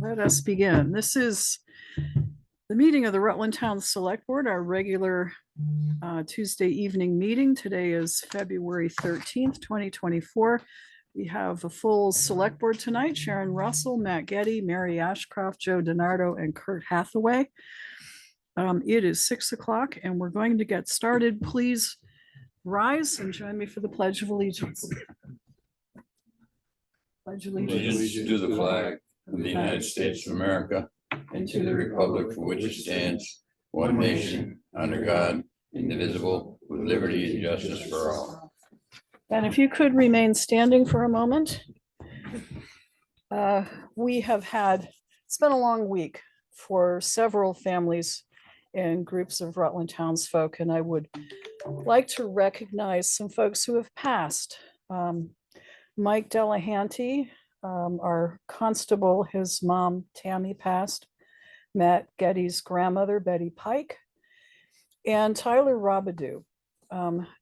Let us begin. This is the meeting of the Rutland Town Select Board, our regular Tuesday evening meeting. Today is February 13th, 2024. We have a full select board tonight: Sharon Russell, Matt Getty, Mary Ashcroft, Joe DiNardo, and Kurt Hathaway. It is 6 o'clock and we're going to get started. Please rise and join me for the Pledge of Allegiance. Pledge Allegiance to the flag of the United States of America and to the republic for which it stands, one nation, under God, indivisible, with liberty and justice for all. And if you could remain standing for a moment. It's been a long week for several families and groups of Rutland townsfolk, and I would like to recognize some folks who have passed. Mike Delahanty, our constable, his mom Tammy passed. Matt Getty's grandmother Betty Pike, and Tyler Robidoux.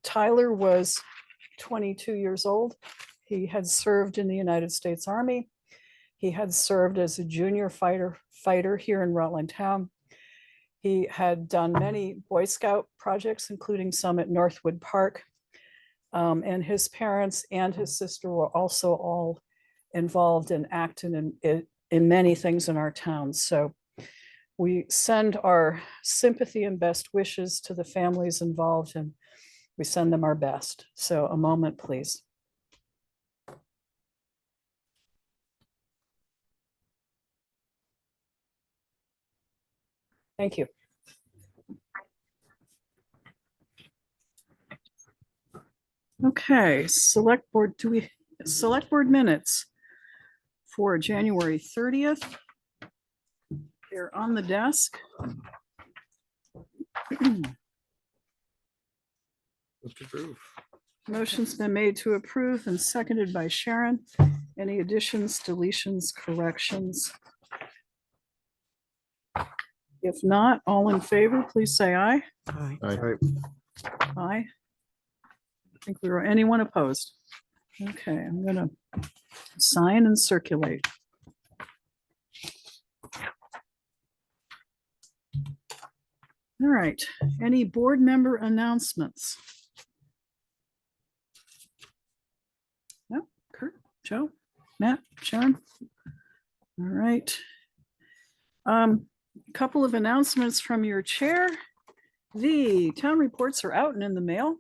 Tyler was 22 years old. He had served in the United States Army. He had served as a junior fighter here in Rutland Town. He had done many Boy Scout projects, including some at Northwood Park. And his parents and his sister were also all involved in acting in many things in our town. So we send our sympathy and best wishes to the families involved, and we send them our best. So a moment, please. Thank you. Okay, select board minutes for January 30th. They're on the desk. Motion's been made to approve and seconded by Sharon. Any additions, deletions, corrections? If not, all in favor, please say aye. Aye. Aye. I think there are anyone opposed. Okay, I'm gonna sign and circulate. All right, any board member announcements? No, Kurt, Joe, Matt, Sharon. All right. Couple of announcements from your chair. The town reports are out and in the mail.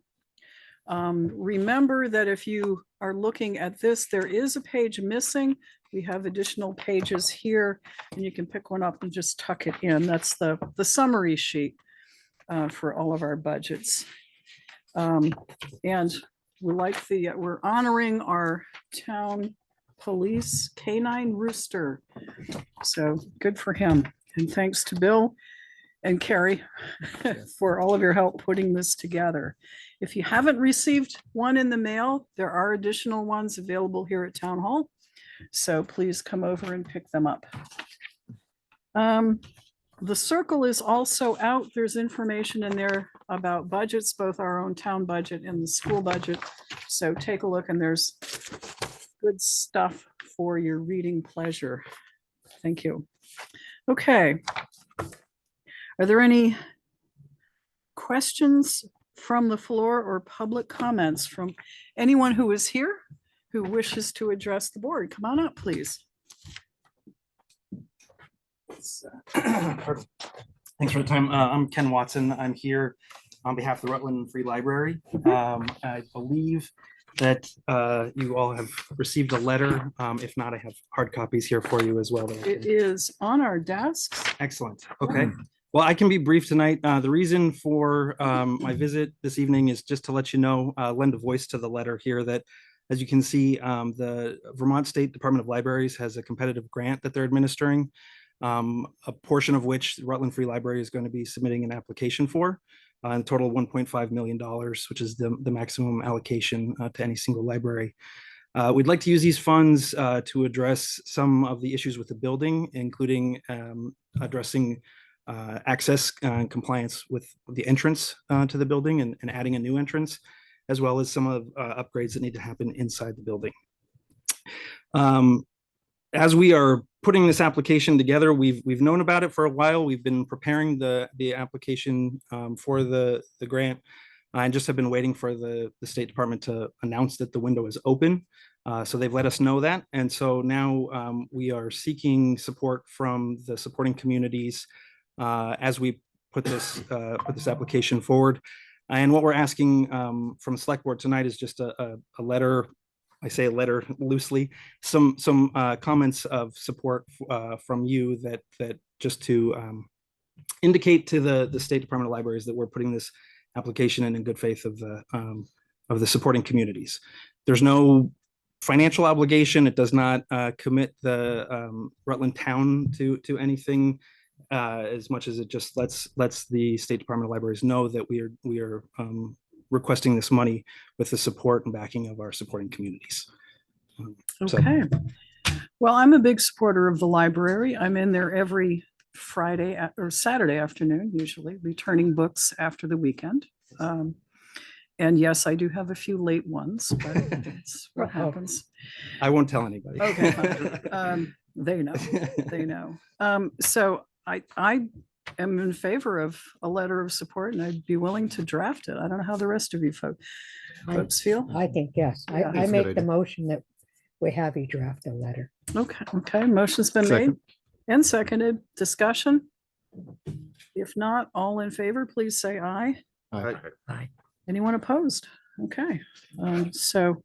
Remember that if you are looking at this, there is a page missing. We have additional pages here, and you can pick one up and just tuck it in. That's the summary sheet for all of our budgets. And we're honoring our town police canine rooster. So good for him. And thanks to Bill and Carrie for all of your help putting this together. If you haven't received one in the mail, there are additional ones available here at Town Hall. So please come over and pick them up. The circle is also out. There's information in there about budgets, both our own town budget and the school budget. So take a look, and there's good stuff for your reading pleasure. Thank you. Okay. Are there any questions from the floor or public comments from anyone who is here who wishes to address the board? Come on up, please. Thanks for the time. I'm Ken Watson. I'm here on behalf of the Rutland Free Library. I believe that you all have received a letter. If not, I have hard copies here for you as well. It is on our desks. Excellent. Okay. Well, I can be brief tonight. The reason for my visit this evening is just to let you know, lend a voice to the letter here that, as you can see, the Vermont State Department of Libraries has a competitive grant that they're administering, a portion of which the Rutland Free Library is going to be submitting an application for, in a total of $1.5 million, which is the maximum allocation to any single library. We'd like to use these funds to address some of the issues with the building, including addressing access and compliance with the entrance to the building and adding a new entrance, as well as some of upgrades that need to happen inside the building. as we are putting this application together, we've known about it for a while. We've been preparing the application for the grant, and just have been waiting for the State Department to announce that the window is open. So they've let us know that, and so now we are seeking support from the supporting communities as we put this application forward. And what we're asking from the select board tonight is just a letter. I say a letter loosely, some comments of support from you that just to indicate to the State Department of Libraries that we're putting this application in good faith of the supporting communities. There's no financial obligation. It does not commit the Rutland town to anything, as much as it just lets the State Department of Libraries know that we are requesting this money with the support and backing of our supporting communities. So- Okay. Well, I'm a big supporter of the library. I'm in there every Friday or Saturday afternoon, usually returning books after the weekend. And yes, I do have a few late ones, but it's what happens. I won't tell anybody. Okay, fine. They know. So I am in favor of a letter of support, and I'd be willing to draft it. I don't know how the rest of you folks feel. I think, yes, Yeah. I make the motion that we have you draft a letter. Okay, motion's been made and seconded. Discussion? If not, all in favor, please say aye. Aye. Anyone opposed? Okay, so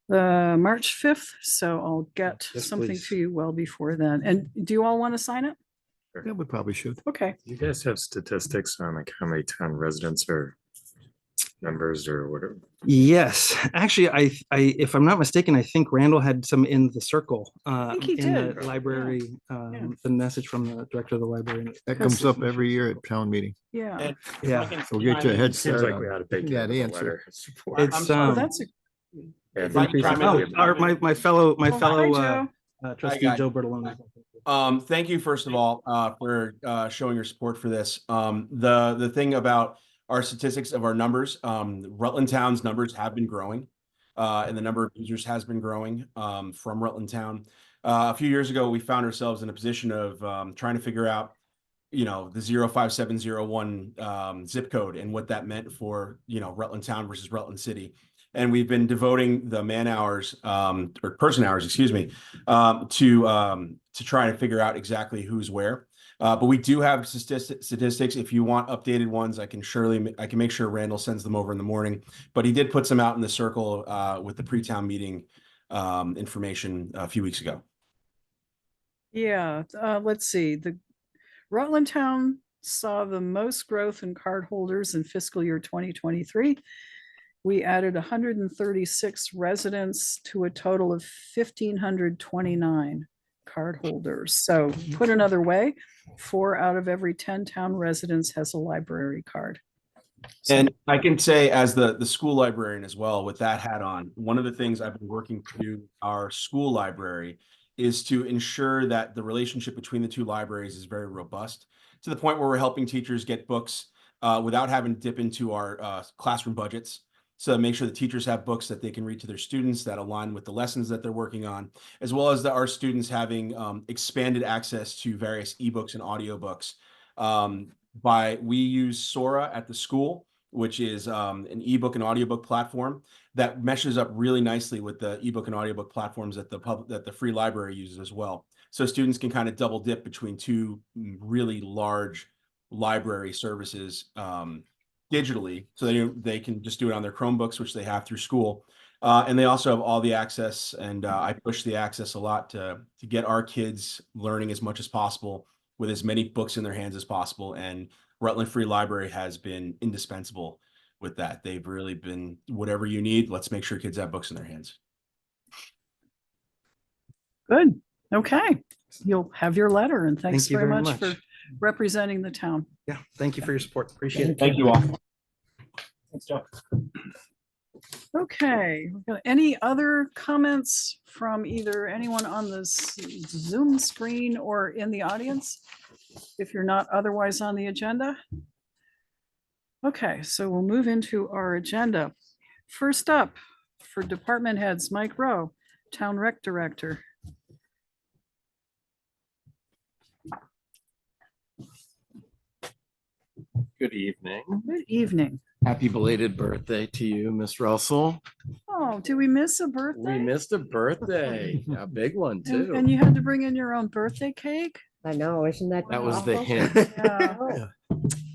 the March 5th, so I'll get Yes, something please. to you well before then. And do you all want to sign it? Yeah, we probably should. Okay, You guys have statistics on like how many town residents or members or whatever? Yes, actually, I if I'm not mistaken, I think Randall had some in the circle. think he in did. the library, the message from the director of the library. That comes up every year at town meeting. yeah. Yeah, So we'll get you a head Seems start. like we on- ought to bake Yeah, it the in a answer. letter of support. it's Oh, that's a, And If I can chime in oh, with- my fellow oh, hi, Joe. trustee guys. Joe Bertolone. Thank you, first of all, for showing your support for this. The thing about our statistics of our numbers, Rutland Town's numbers have been growing, and the number of users has been growing from Rutland Town. A few years ago, we found ourselves in a position of trying to figure out, the 05701 zip code and what that meant for, Rutland Town versus Rutland City. And we've been devoting the man hours, or person hours, excuse me, to try to figure out exactly who's where. But we do have statistics. If you want updated ones, I can make sure Randall sends them over in the morning. But he did put some out in the circle with the pre-town meeting information a few weeks ago. Yeah, let's see. The Rutland Town saw the most growth in card holders in fiscal year 2023. We added 136 residents to a total of 1,529 card holders. So put another way, 4 out of every 10 town residents has a library card. So- And I can say, as the school librarian as well, with that hat on, one of the things I've been working through our school library is to ensure that the relationship between the two libraries is very robust, to the point where we're helping teachers get books without having to dip into our classroom budgets. So make sure the teachers have books that they can read to their students that align with the lessons that they're working on, as well as our students having expanded access to various ebooks and audiobooks. We use Sora at the school, which is an ebook and audiobook platform that meshes up really nicely with the ebook and audiobook platforms that the free library uses as well. So students can kind of double dip between two really large library services digitally, so they can just do it on their Chromebooks, which they have through school. And they also have all the access, and I push the access a lot to get our kids learning as much as possible with as many books in their hands as possible. And Rutland Free Library has been indispensable with that. They've really been, whatever you need, let's make sure kids have books in their hands. Good. Okay. You'll have your letter, and thanks Thank you very very much for much. representing the town. Yeah, thank you for your support. Appreciate it. Thank you all. Thanks, Joe. Okay, we've got any other comments from either anyone on the Zoom screen or in the audience? If you're not otherwise on the agenda? Okay, so we'll move into our agenda. First up, for department heads, Mike Rowe, Town Rec Director. Good evening. Good evening. Happy belated birthday to you, Miss Russell. Oh, did we miss a We birthday? missed a birthday, a big one And too. you had to bring in your own birthday cake? I know, isn't that? That was the awful? hint. Yeah. Oh,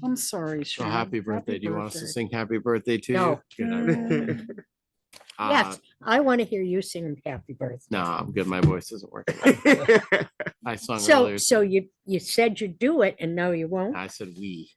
I'm sorry, So Sharon. happy birthday. Do you want us to birthday. sing happy birthday to No. you? Good, I won't. Uh, Yes, I want to hear you sing happy birthday. No, I'm good. My voice isn't working. I sung So, earlier. so you said you'd do it and now you won't? I said we.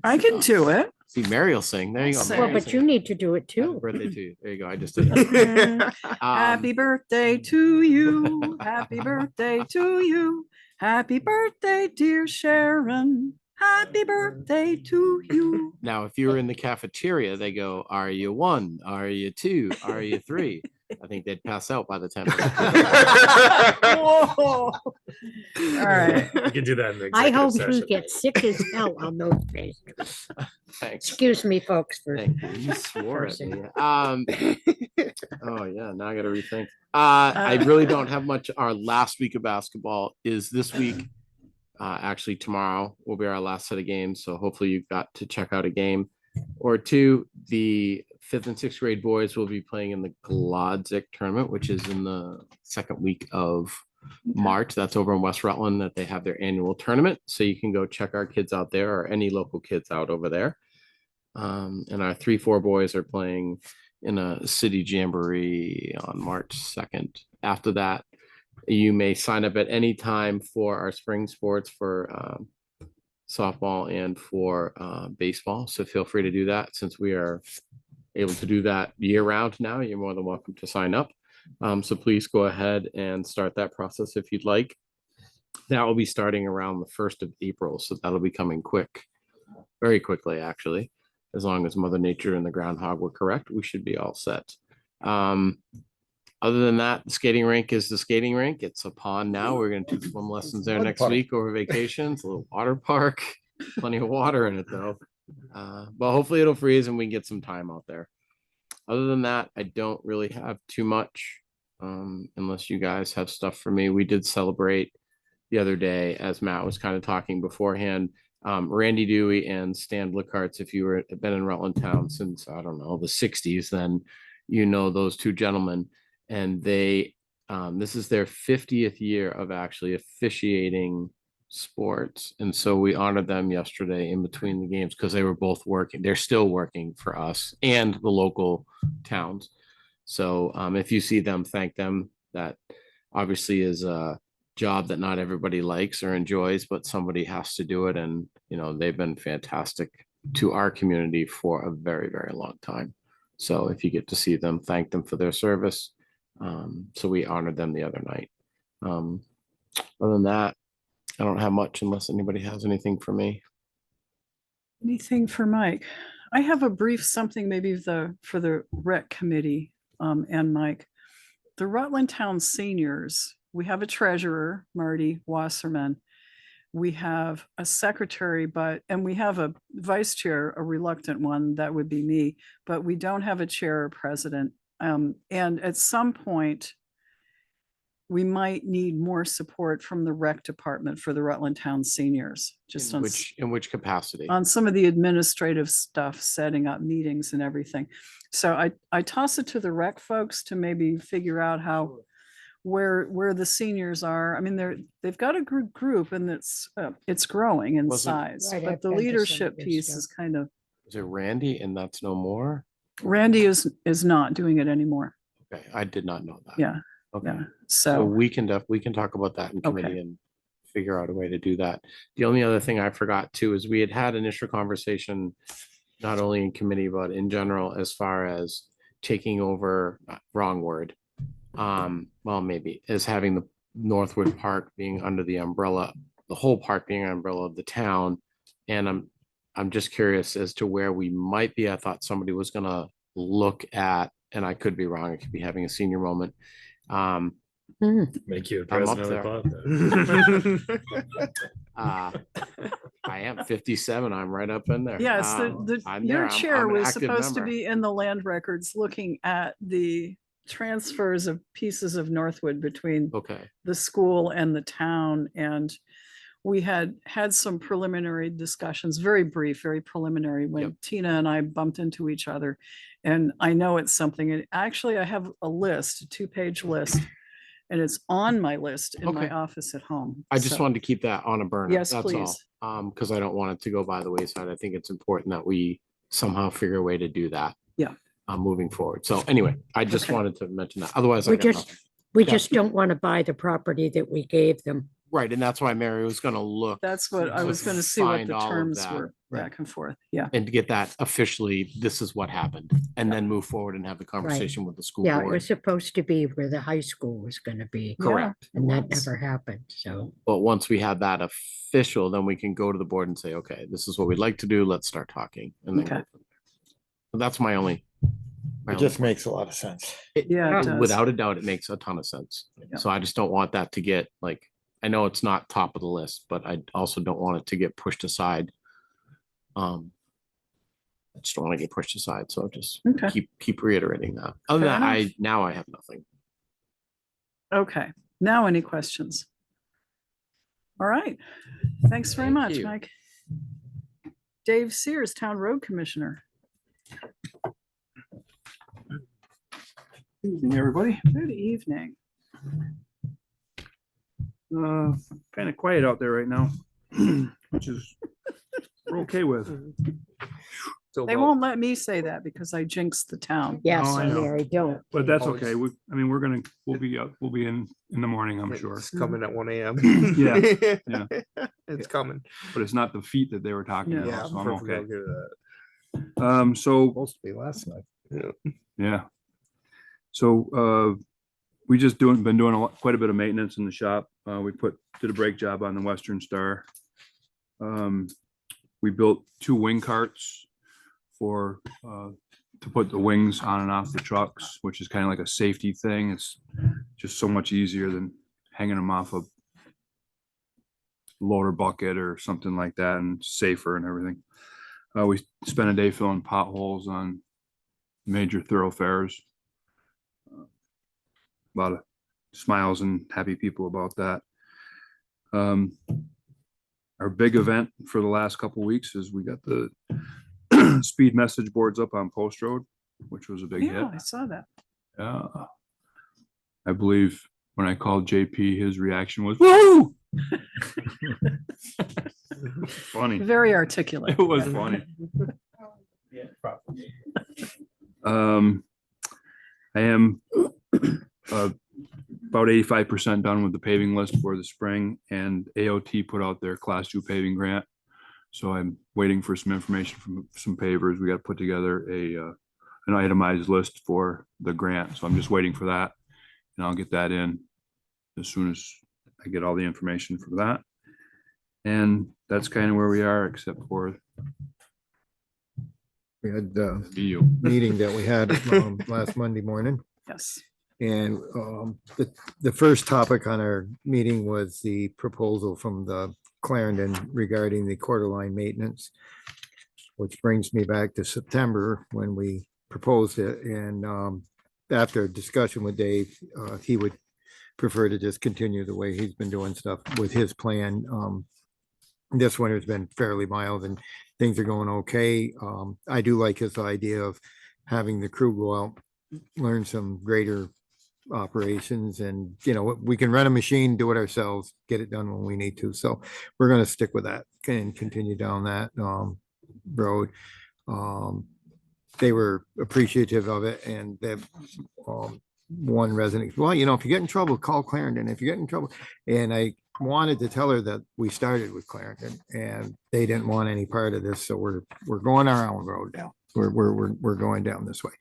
I can do it. See, Mary will sing. There you go. I'll Mary Well, will but sing. you need to do it Happy too. birthday to you. There you go. I just did it. Happy birthday to you. Happy birthday to you. Happy birthday, dear Sharon. Happy birthday to you. Now, if you were in the cafeteria, they go, "Are you one? Are you two? Are you three?" I think they'd pass out by the time. Whoa. All right. You can do that in the I executive hope you session. get sick as hell on those days. Thanks. Excuse me, folks, for Thank you. You swore at cursing. me. Oh yeah, now I gotta rethink. I really don't have much. Our last week of basketball is this week. Actually, tomorrow will be our last set of games. So hopefully you got to check out a game or two. The 5th and 6th grade boys will be playing in the Glodzik tournament, which is in the second week of March. That's over in West Rutland that they have their annual tournament. So you can go check our kids out there or any local kids out over there. And our 3-4 boys are playing in a city jamboree on March 2nd. After that, you may sign up at any time for our spring sports for softball and for baseball. So feel free to do that. Since we are able to do that year round now, you're more than welcome to sign up. So please go ahead and start that process if you'd like. That will be starting around the 1st of April. So that'll be coming quick, very quickly, actually. As long as Mother Nature and the groundhog were correct, we should be all set. Other than that, the skating rink is the skating rink. It's a pond now. We're going to do swim lessons there next week over vacation. It's a little water park, plenty of water in it though. But hopefully it'll freeze and we can get some time out there. Other than that, I don't really have too much, unless you guys have stuff for me. We did celebrate the other day, as Matt was kind of talking beforehand. Randy Dewey and Stan Lickartz, if you were been in Rutland Town since, I don't know, the 60s, then you know those two gentlemen. And they, this is their 50th year of actually officiating sports. And so we honored them yesterday in between the games because they were both working. They're still working for us and the local towns. So if you see them, thank them. That obviously is a job that not everybody likes or enjoys, but somebody has to do it. And, you know, they've been fantastic to our community for a very, very long time. So if you get to see them, thank them for their service. So we honored them the other night. Other than that, I don't have much unless anybody has anything for me. Anything for Mike? I have a brief something maybe for the rec committee and Mike. The Rutland Town seniors, we have a treasurer, Marty Wasserman. We have a secretary, and we have a vice chair, a reluctant one, that would be me, but we don't have a chair or president. And at some point, we might need more support from the rec department for the Rutland Town seniors, just In which capacity? on some of the administrative stuff, setting up meetings and everything. So I toss it to the rec folks to maybe figure out how, where the seniors are. I mean, they've got a group and it's growing in Was it- size, Right, but I've the been to some of leadership their piece stuff. is kind of, Is it Randy and that's no more? Randy is not doing it anymore. Okay, I did not know that. Yeah, Okay. yeah. So So, we can talk about that in committee Okay. and figure out a way to do that. The only other thing I forgot too is we had initial conversation, not only in committee, but in general, as far as taking over, wrong word. Well, maybe is having the Northwood Park being under the umbrella, the whole park being an umbrella of the town. And I'm just curious as to where we might be. I thought somebody was gonna look at, and I could be wrong, I could be having a senior moment. Make you the I'm up president of the club. Then. I am 57. I'm right up in there. yes, I'm there. your chair I'm an was active supposed to member. be in the land records looking at the transfers of pieces of Northwood between Okay, the school and the town. And we had some preliminary discussions, very brief, very preliminary, Yep. when Tina and I bumped into each other. And I know it's something, and actually I have a list, a 2-page list, and it's on my list in my Okay. office at home. I just So, wanted to keep that on a burner. Yes, That's all. please. Because I don't want it to go by the wayside. I think it's important that we somehow figure a way to do that. Yeah. Moving forward. So anyway, I just Okay. wanted to mention that. Otherwise, I We got just, nothing. we Yeah. just don't want to buy the property that we gave them. Right, and that's why Mary was gonna look That's what I to was gonna see, what find the all of terms that. were Right. back and forth. Yeah. and to get that officially, this is what happened, and then move forward and have the conversation with the school Yeah, it board. was supposed to be where the high school was gonna be, Correct. and that was. never happened, so. But once we have that official, then we can go to the board and say, okay, this is what we'd like to do. Let's start talking. And then go Okay. from there. So that's my only. It just makes a lot of sense. Yeah, it does. Without a doubt, it makes a ton of sense. Yeah. So I just don't want that to get like, I know it's not top of the list, but I also don't want it to get pushed aside. I just don't want to get pushed aside. So just Okay. keep reiterating that. Other than Fair that, enough. now I have nothing. Okay. Now, any questions? All right. Thanks very Thank much, you. Mike. Dave Sears, Town Road Commissioner. Evening, everybody. Good evening. Kind of quiet out there right now, which is we're okay with. They won't let me say that because I jinxed the town. Yes, I know. Mary, don't. But that's okay. We'll be up. We'll be in the morning, I'm sure. It's coming at 1 a.m. Yeah, yeah. It's coming. But it's not the feet that they were talking Yeah. about, Yeah, so I'm perfectly okay. good at that. So Supposed to be last night. yeah. So we just been doing quite a bit of maintenance in the shop. We did a brake job on the Western Star. We built 2 wing carts for to put the wings on and off the trucks, which is kind of like a safety thing. It's just so much easier than hanging them off a loader bucket or something like that, and safer and everything. We spent a day filling potholes on major thoroughfares. A lot of smiles and happy people about that. Our big event for the last couple of weeks is we got the speed message boards up on Post Road, which was a big hit. Yeah, I saw that. Yeah. I believe when I called JP, his reaction was, woo! Funny. Very articulate. It was funny. I am about 85% done with the paving list for the spring, and AOT put out their class 2 paving grant. So I'm waiting for some information from some pavers. We got to put together an itemized list for the grant. So I'm just waiting for that, and I'll get that in as soon as I get all the information for that. And that's kind of where we are, except for We had the you. meeting that we had last Monday morning. Yes. And the first topic on our meeting was the proposal from the Clarendon regarding the quarter line maintenance, which brings me back to September when we proposed it. And after a discussion with Dave, he would prefer to just continue the way he's been doing stuff with his plan. This winter's been fairly mild and things are going okay. I do like his idea of having the crew go out, learn some greater operations, and we can run a machine, do it ourselves, get it done when we need to. So we're going to stick with that and continue down that road. They were appreciative of it, and that one resident, well, if you get in trouble, call Clarendon. If you get in trouble, and I wanted to tell her that we started with Clarendon and they didn't want any part of this, so we're going our own road now. We're going down this way.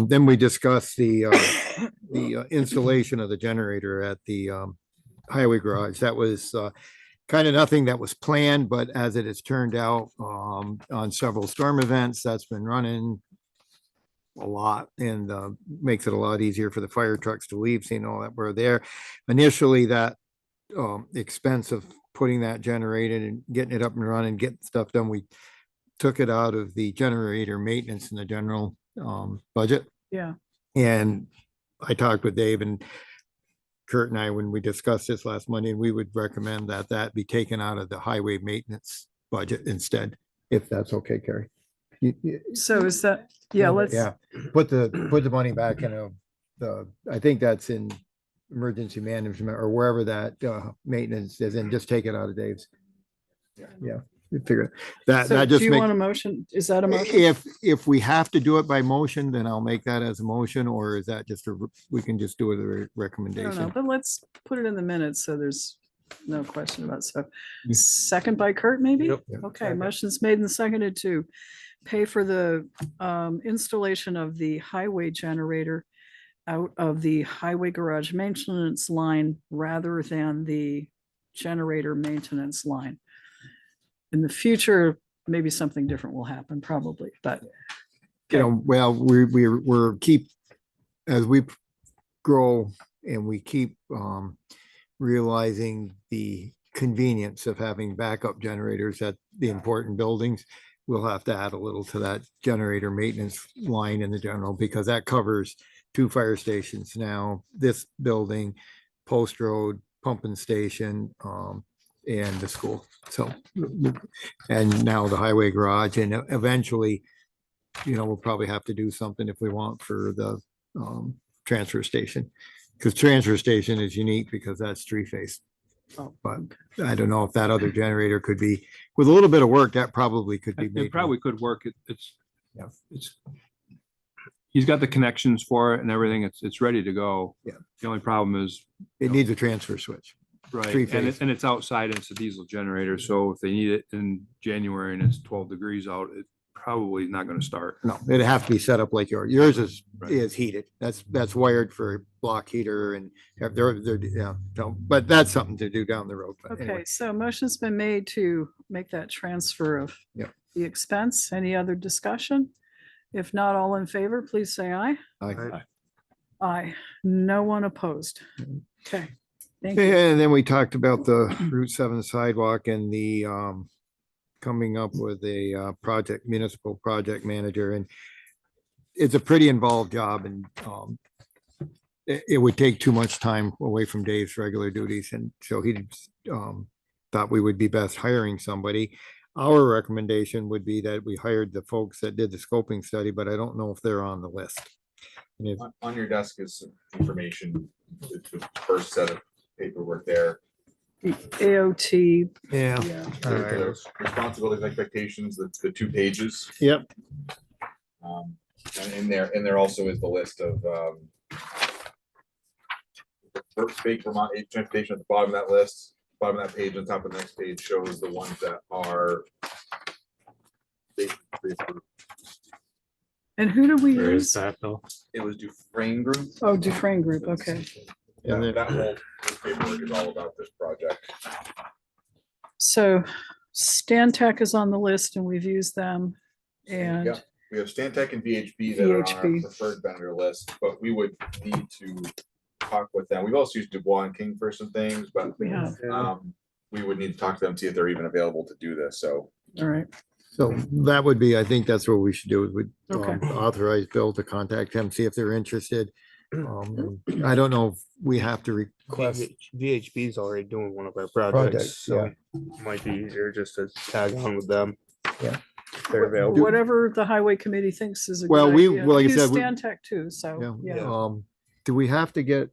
Then we discussed the installation of the generator at the highway garage. That was kind of nothing that was planned, but as it has turned out on several storm events, that's been running a lot and makes it a lot easier for the fire trucks to leave, seeing all that we're there. Initially, that expense of putting that generator and getting it up and running, getting stuff done, we took it out of the generator maintenance in the general budget. Yeah. And I talked with Dave, and Kurt and I, when we discussed this last Monday, and we would recommend that that be taken out of the highway maintenance budget instead, if that's okay, Carrie. So is that, yeah, let's, Yeah, put the money back in I think that's in emergency management or wherever that maintenance is, and just take it out of Dave's. Yeah, we figure that so do just you make. want a motion? Is that a motion? If we have to do it by motion, then I'll make that as a motion, or is that just we can just do it as a I don't know, recommendation? but let's put it in the minutes so there's no question about it. So Yeah. second by Kurt, maybe? Yep. Okay, motion's made and seconded to pay for the installation of the highway generator out of the highway garage maintenance line rather than the generator maintenance line. In the future, maybe something different will happen, probably, but Well, we're as we grow and we keep realizing the convenience of having backup generators at the important buildings, we'll have to add a little to that generator maintenance line in the general, because that covers 2 fire stations now, this building, Post Road, pumping station, and the school. So, and now the highway garage, and eventually, we'll probably have to do something if we want for the transfer station. Because transfer station is unique because that's 3-phase. Oh, But I don't know if that other generator could be, with a little bit of work, that probably could be It made. probably could work. It's, Yeah. he's got the connections for it and everything. It's ready to go. Yeah. The only problem is, It needs a transfer switch. right, and Three-phase. and it's outside and it's a diesel generator. So if they need it in January and it's 12 degrees out, it's probably not going to start. No, it'd have to be set up like yours. Yours is Right. heated. That's wired for block heater and yeah, no, but that's something to do down the road. But anyway. okay, so motion's been made to make that transfer of Yep. the expense. Any other discussion? If not, all in favor, please say aye. Aye. No one opposed. Okay, thank you. And then we talked about the Route 7 sidewalk and the coming up with a municipal project manager, and it's a pretty involved job, and it would take too much time away from Dave's regular duties, and so he thought we would be best hiring somebody. Our recommendation would be that we hired the folks that did the scoping study, but I don't know if they're on the list. And if- On your desk is some information, the first set of paperwork there. The AOT, Yeah. yeah, The responsibilities, expectations, the 2 pages. Yep. And in there also is the list of the first page, Vermont Age Transportation at the bottom of that list, bottom of that page, on top of the next page shows the ones that are. and who do we Where is use? that though? It was Dufrain Group. Oh, Dufrain Group, okay. And then- That whole paperwork is all about this project. So Stan Tech is on the list and we've used them. And Yeah, we have Stantec and VHB that are on our VHB. preferred vendor list, but we would need to talk with them. We've also used Dubois and King for some things, but we have, we would need to talk to them, see if they're even available to do this, so. all right, So that would be, I think that's what we should do, is we Okay. authorize Bill to contact them, see if they're interested. And I don't know if we have to request. VHB is already doing one of our Projects, projects, so it might be easier just to tag on with them. Yeah. If they're available. whatever the highway committee thinks is a Well, good we- idea. well, like I Use said, we- Stan Tech too, so, Yeah. yeah. Do we have to get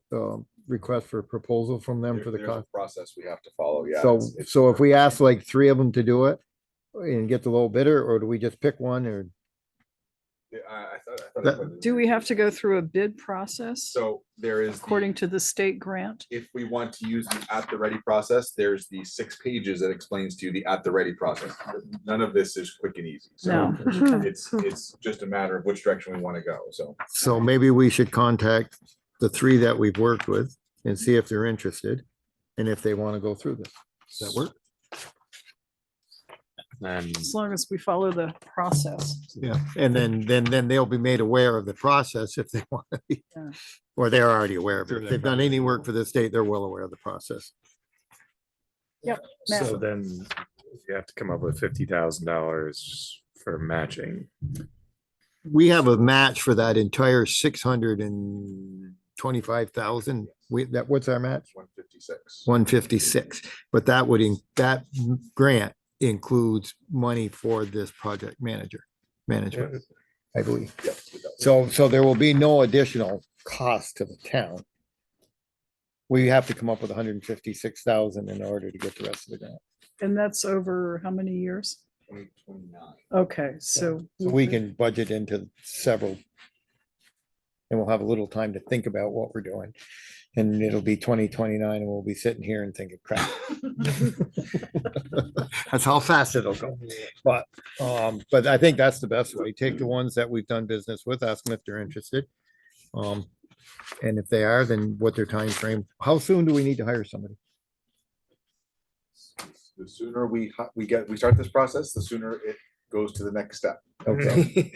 request for proposal from them for the There's a cost? process we have to follow, yeah. So, it's- so if we ask like 3 of them to do it and get the low bidder, or do we just pick one, or? I thought I That- put it in Do we there. have to go through a bid process So there is. the- according to the state grant? If we want to use the at the ready process, there's the 6 pages that explains to you the at the ready process. None of this is quick and easy, so No. Okay. it's just a matter of which direction we want to go, so. So maybe we should contact the 3 that we've worked with and see if they're interested and if they want to go through this. Does that work? And As long as we follow the process. Yeah, and then they'll be made aware of the process if they want to be. Yeah. Or they're already aware of Sure, it. If they're they've done any work for the state, they're well aware of the process. Matt. so then you have to come up with $50,000 for matching. We have a match for that entire 625,000 what's our match? 156. 156, but that that grant includes money for this project management, I believe. Yep, it does. So there will be no additional cost to the town. We have to come up with 156,000 in order to get the rest of the grant. And that's over how many years? 2029. Okay, so. So we can budget into several. And we'll have a little time to think about what we're doing. And it'll be 2029 and we'll be sitting here and thinking, crap. That's how fast it'll go. But I think that's the best way. Take the ones that we've done business with, ask them if they're interested. And if they are, then what their time frame. How soon do we need to hire somebody? The sooner we start this process, the sooner it goes to the next step. Okay.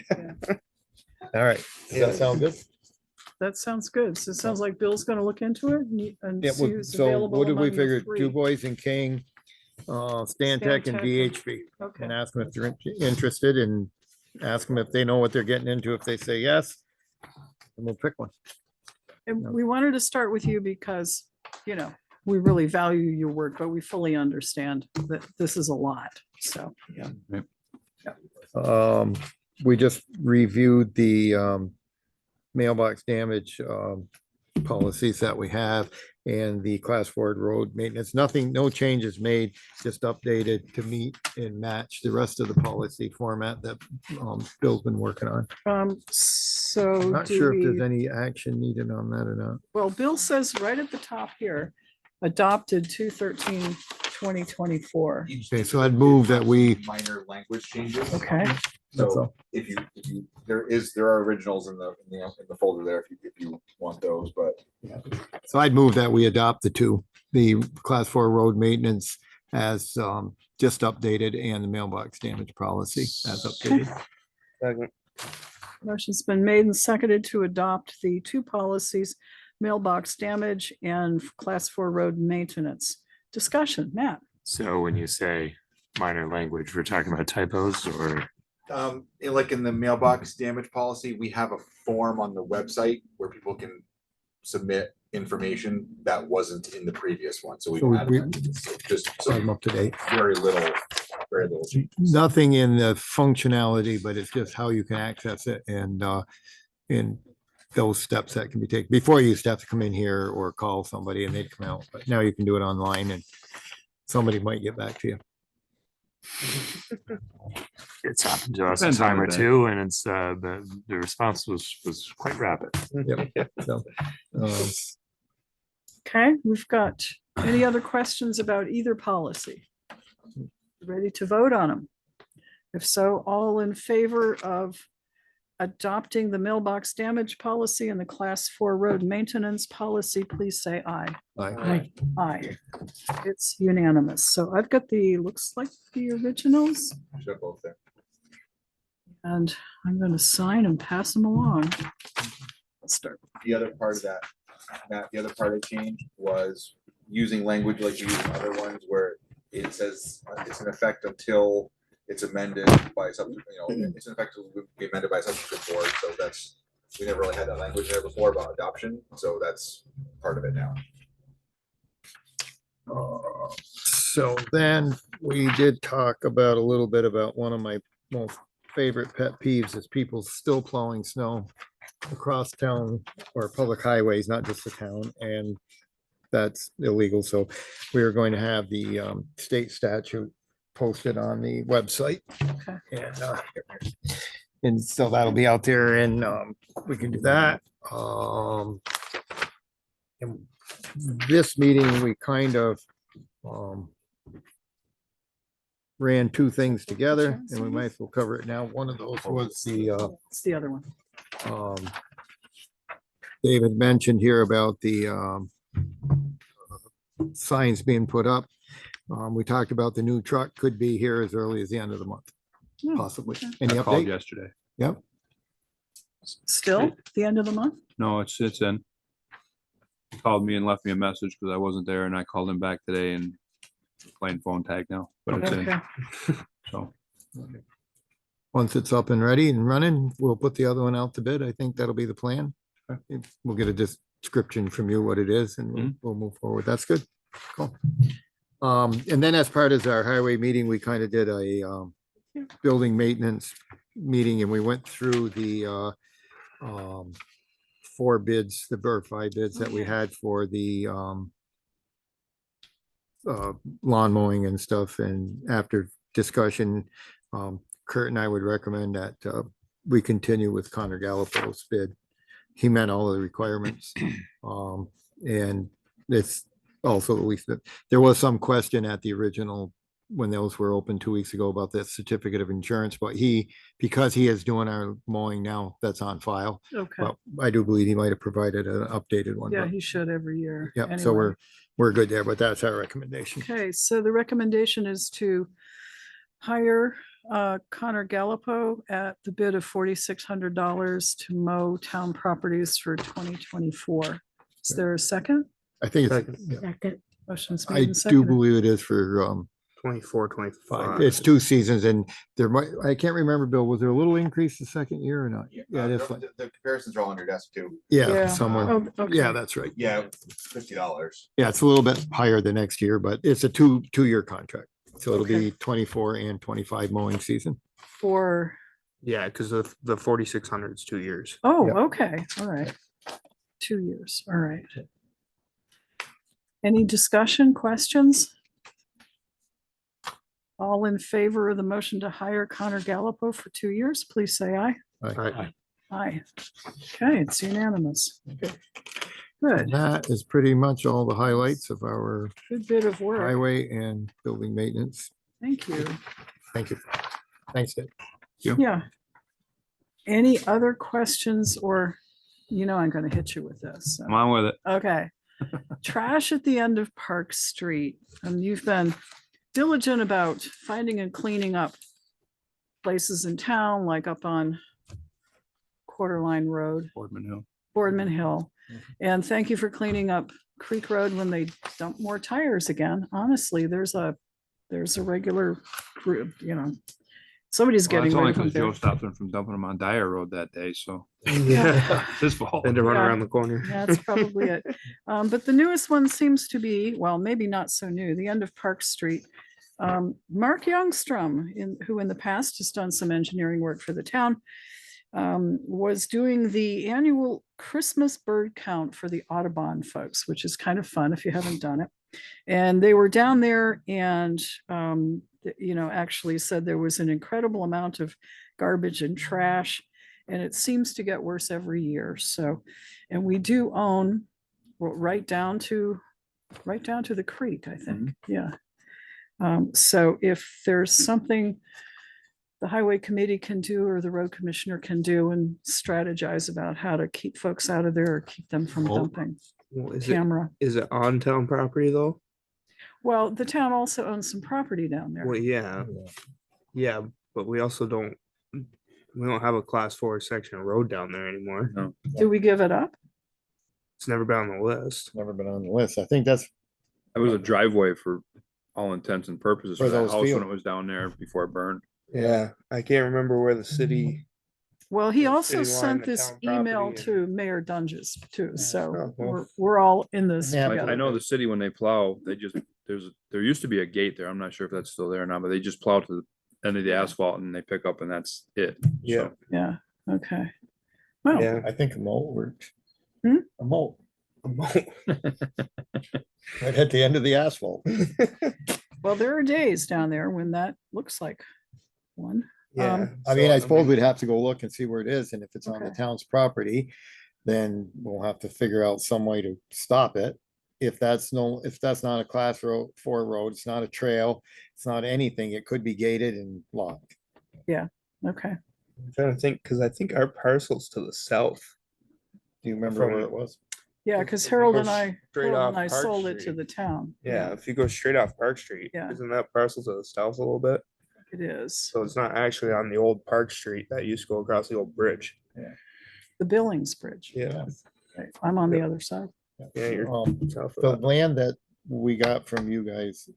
All right. Does that sound good? That sounds good. So it sounds like Bill's gonna look into it and Yeah, see well, who's so available what did we among the figure? three. Du Bois and King, Stantec and Stantec. VHB. Okay. And ask them if they're interested and ask them if they know what they're getting into. If they say yes, then we'll pick one. And we wanted to start with you because, you know, we really value your work, but we fully understand that this is a lot. So, yeah. We just reviewed the mailbox damage policies that we have and the class 4 road maintenance. Nothing, no changes made, just updated to meet and match the rest of the policy format that Bill's been working on. So I'm not do sure if there's we, any action needed on that or not. well, Bill says right at the top here, adopted 2/13/2024. Okay, so I'd move that we, Minor language changes. Okay, That's So all. if you, there are originals in the folder there if you want those, but so I'd move that we adopt the class 4 road maintenance as just updated and the mailbox damage policy as updated. Second. motion's been made and seconded to adopt the two policies, mailbox damage and class 4 road maintenance. Discussion, Matt. So when you say minor language, we're talking about typos or? like in the mailbox damage policy, we have a form on the website where people can submit information that wasn't in the previous one, so we So added we- that. So just So I'm so up to date. very little change. Nothing in the functionality, but it's just how you can access it and those steps that can be taken. Before you used to have to come in here or call somebody and they'd come out, but now you can do it online and somebody might get back to you. It's happened to us a Depends on time the or day. two, and it's the response was quite rapid. Yep. So, Okay, we've got any other questions about either policy? Ready to vote on them? If so, all in favor of adopting the mailbox damage policy and the class 4 road maintenance policy, please say aye. Aye. Aye. It's unanimous. So I've got looks like the originals, Should have both there. and I'm going to sign and pass them along. Let's start. The other part of that, Matt, the other part I changed was using language like you use in other ones where it says it's in effect until it's amended by subsequent, it's in effect will be amended by a subsequent board. So we never really had that language there before about adoption. So that's part of it now. So then we did talk about a little bit about one of my most favorite pet peeves is people still plowing snow across town or public highways, not just the town, and that's illegal. So we are going to have the state statute posted on the website. Okay. And so that'll be out there and we can do that. And this meeting, we kind of ran two things together and we might as well cover it now. One of those was It's the other one. David mentioned here about the signs being put up. We talked about the new truck could be here as early as the end of the month, Hmm, possibly. okay. Any I called update? yesterday. Yep. Still the end of the month? No, it's in. He called me and left me a message because I wasn't there and I called him back today and playing phone tag now, but it's in, Okay. so. Once it's up and ready and running, we'll put the other one out to bid. I think that'll be the plan. We'll get a description from you what it is and we'll move forward. That's good. Cool. And then as part of our highway meeting, we kind of did a building maintenance meeting and we went through the 4 bids, or 5 bids that we had for the lawn mowing and stuff. And after discussion, Kurt and I would recommend that we continue with Connor Gallipo's bid. He met all of the requirements. And it's also, there was some question at the original, when those were open 2 weeks ago, about the certificate of insurance, but because he is doing our mowing now, that's on file. Okay. But I do believe he might have provided an updated one. Yeah, but- he should every year. Yeah, so Anyway. we're good there, but that's our recommendation. Okay, so the recommendation is to hire Connor Gallipo at the bid of $4,600 to mow town properties for 2024. Is there a second? I think it's, Second. yeah, Second. Motion's I made and do seconded. believe it is for 24, 25. it's 2 seasons and there might, I can't remember, Bill, was there a little increase the second year or not? Yeah, it is. The comparisons are all on your desk too. Yeah. Yeah, somewhere. Oh, okay. Yeah, that's right. Yeah, $50. Yeah, it's a little bit higher the next year, but it's a two-year contract. So it'll Okay. be 24 and 25 mowing season. For, Yeah, because the 4,600 is 2 years. oh, Yep. okay, all right. 2 years, all right. Any discussion, questions? All in favor of the motion to hire Connor Gallipo for 2 years, please say aye. Right. Aye. Okay, it's unanimous. And Good, that is pretty much all the highlights of our good bit of work. highway and building maintenance. Thank you. Thank you. Thanks, Ed. Yeah. Any other questions or, I'm gonna hit you with this. so. Come on with it. Okay. Trash at the end of Park Street. And you've been diligent about finding and cleaning up places in town, like up on Quarterline Road, Boardman Hill. Boardman Hill. And thank you for cleaning up Creek Road when they dump more tires again. Honestly, there's a regular group, somebody's Well, getting that's only rid of them because there. Joe stopped them from dumping them on Dyer Road that day, so Yeah. it's his fault. Then to run Yeah. around the corner. That's probably it. But the newest one seems to be, well, maybe not so new, the end of Park Street. Mark Youngstrom, who in the past has done some engineering work for the town, was doing the annual Christmas bird count for the Audubon folks, which is kind of fun if you haven't done it. And they were down there and, actually said there was an incredible amount of garbage and trash. And it seems to get worse every year. So, and we do own right down to the creek, I think. Yeah. So if there's something the highway committee can do or the road commissioner can do and strategize about how to keep folks out of there or keep them from Well, dumping Well, camera. is it on town property though? Well, the town also owns some property down there. Well, yeah. Yeah, but we also don't have a class 4 section of road down there anymore. No. Do we give it up? It's never been on the list. Never been on the list. I think that's, That was a driveway for all intents and purposes For for that those house when fields. it was down there before it burned. Yeah, I can't remember where the city. Well, he the also city line, sent the this town email property to Mayor Dunges too. So Oh, well. we're all in this Yeah, together. I know the city, when they plow, there used to be a gate there. I'm not sure if that's still there or not, but they just plow to the end of the asphalt and they pick up and that's it. Yeah. So, Yeah, okay. Well, Yeah. I think a mold worked. Hmm? A mold, right at the end of the asphalt. well, there are days down there when that looks like one. Yeah. I mean, so, I suppose we'd have to go look and see where it is, and if it's on the Okay. town's property, then we'll have to figure out some way to stop it. If that's not a class 4 road, it's not a trail, it's not anything, it could be gated and locked. Okay. I'm trying to think, because I think our parcel's to the south. Do you remember From- where it was? Yeah, because If you Harold go and I, straight Harold and off I Park sold it to Street. the town. Yeah, if you go straight off Park Street, Yeah. isn't that parcel to the south a little bit? It is. So it's not actually on the old Park Street that used to go across the old bridge. The Billings Bridge. Yeah. Right, I'm on the other side. Yeah, you're south of The that. land that we got from you guys,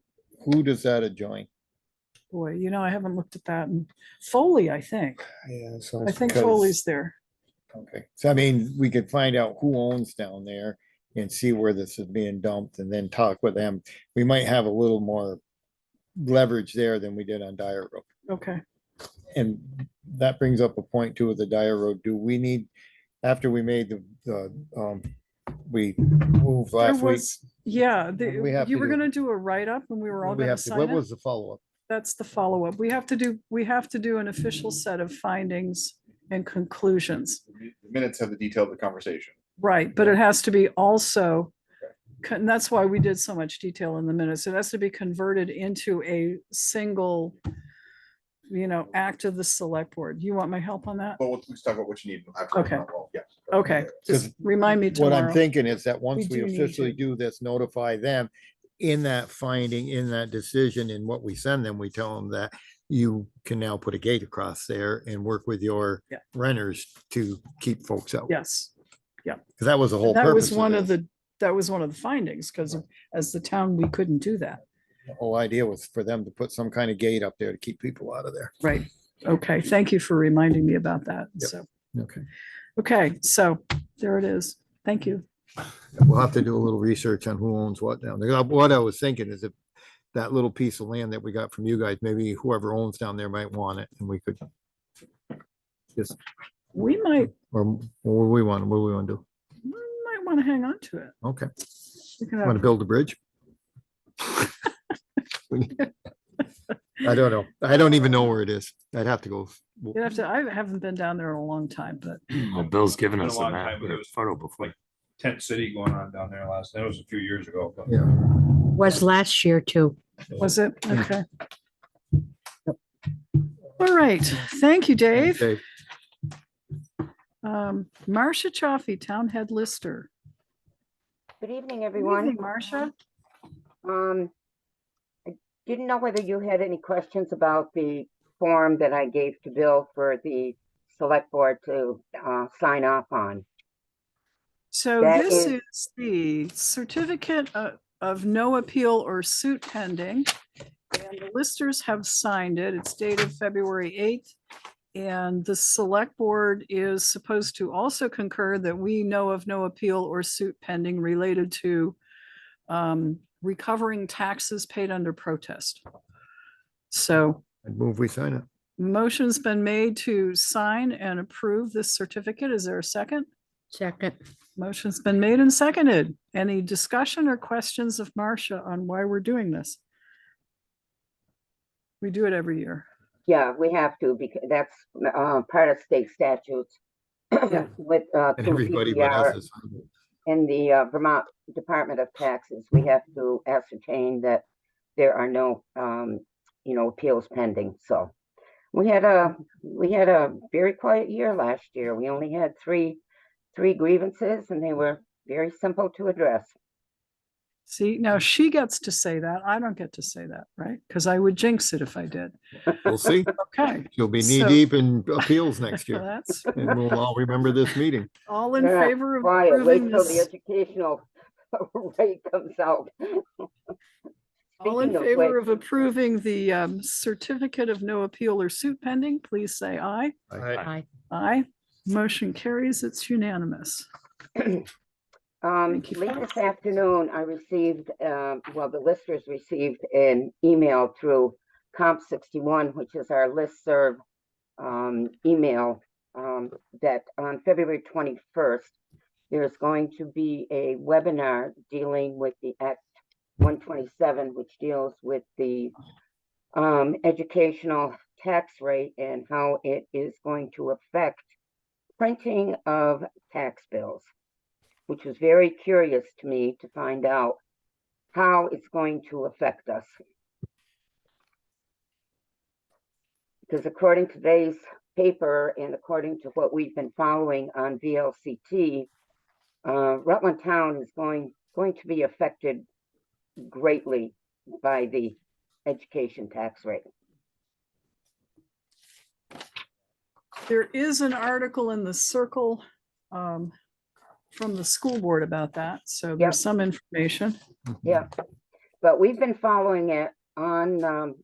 who does that adjoin? Boy, I haven't looked at that. And Foley, I think. Yeah, so I think Because- Foley's there. Okay, so I mean, we could find out who owns down there and see where this is being dumped and then talk with them. We might have a little more leverage there than we did on Dyer Road. Okay. And that brings up a point too with the Dyer Road. Do we need, after we made we moved There last week? was, yeah, What do we have you to were do? gonna do a write-up and we were all What we gonna have to- sign What it. was the follow-up? That's the follow-up. We have to do an official set of findings and conclusions. The minutes have the detail of the conversation. Right, but it has to be also, and that's why we did so much detail in the minutes. It has to be converted into a single, act of the select board. You want my help on that? But let's talk about what you need. after. Okay. Well, yes. Okay, just 'Cause remind me What I'm tomorrow. thinking is that once we do need officially to. do this, notify them in that finding, in that decision, in what we send them, we tell them that you can now put a gate across there and work with your Yeah. renters to keep folks out. Yes, Because that was the whole that purpose was one of this. the findings, because as the town, we couldn't do that. The whole idea was for them to put some kind of gate up there to keep people out of there. Right. Okay, thank you for reminding me about that. Yep. So, Okay. okay, so there it is. Thank you. We'll have to do a little research on who owns what down there. What I was thinking is if that little piece of land that we got from you guys, maybe whoever owns down there might want it and we could just, We might or what do we want to do? want to hang on to it. Okay. We can Want to have- build a bridge? I don't know. I don't even know where it is. I'd have to go. You'd have to, I haven't been down there in a long time, but Well, Bill's given Been a us a long map, time, but it a was photo before. like Tent City going on down there that was a few years ago. But Yeah. Was last year too. was it? Okay. All right. Thank you, Dave. Okay. Marcia Chaffee, Town Head Lister. Good evening, Good everyone. evening, Marcia. I didn't know whether you had any questions about the form that I gave to Bill for the select board to sign off on. So That this is- is the certificate of no appeal or suit pending. And the listers have signed it. It's dated February 8th. And the select board is supposed to also concur that we know of no appeal or suit pending related to recovering taxes paid under protest. So I'd move we sign it. motion's been made to sign and approve this certificate. Is there a second? Second. Motion's been made and seconded. Any discussion or questions of Marcia on why we're doing this? We do it every year. Yeah, we have to because that's part of state statutes with And through everybody but PPR us is. signed it. and the Vermont Department of Taxes. We have to ascertain that there are no appeals pending. So we had a very quiet year last year. We only had three grievances and they were very simple to address. See, now she gets to say that. I don't get to say that, right? Because I would jinx it if I did. We'll see. Okay. You'll be So- knee deep in appeals next year. That's And we'll all remember this meeting. all in Yeah, favor of quiet, approving wait till the this. educational rate comes out. All in Speaking of favor which- of approving the certificate of no appeal or suit pending, please say aye. Aye. Aye. Motion carries. It's unanimous. Thank you, Late folks. this afternoon, I received, the listers received an email through Comp61, which is our listserv email, that on February 21st, there's going to be a webinar dealing with the Act 127, which deals with the educational tax rate and how it is going to affect printing of tax bills, which was very curious to me to find out how it's going to affect us. Because according to today's paper and according to what we've been following on VLCT, Rutland Town is going to be affected greatly by the education tax rate. There is an article in the Circle from the school board about that. So there's some information. Yeah, but we've been following it on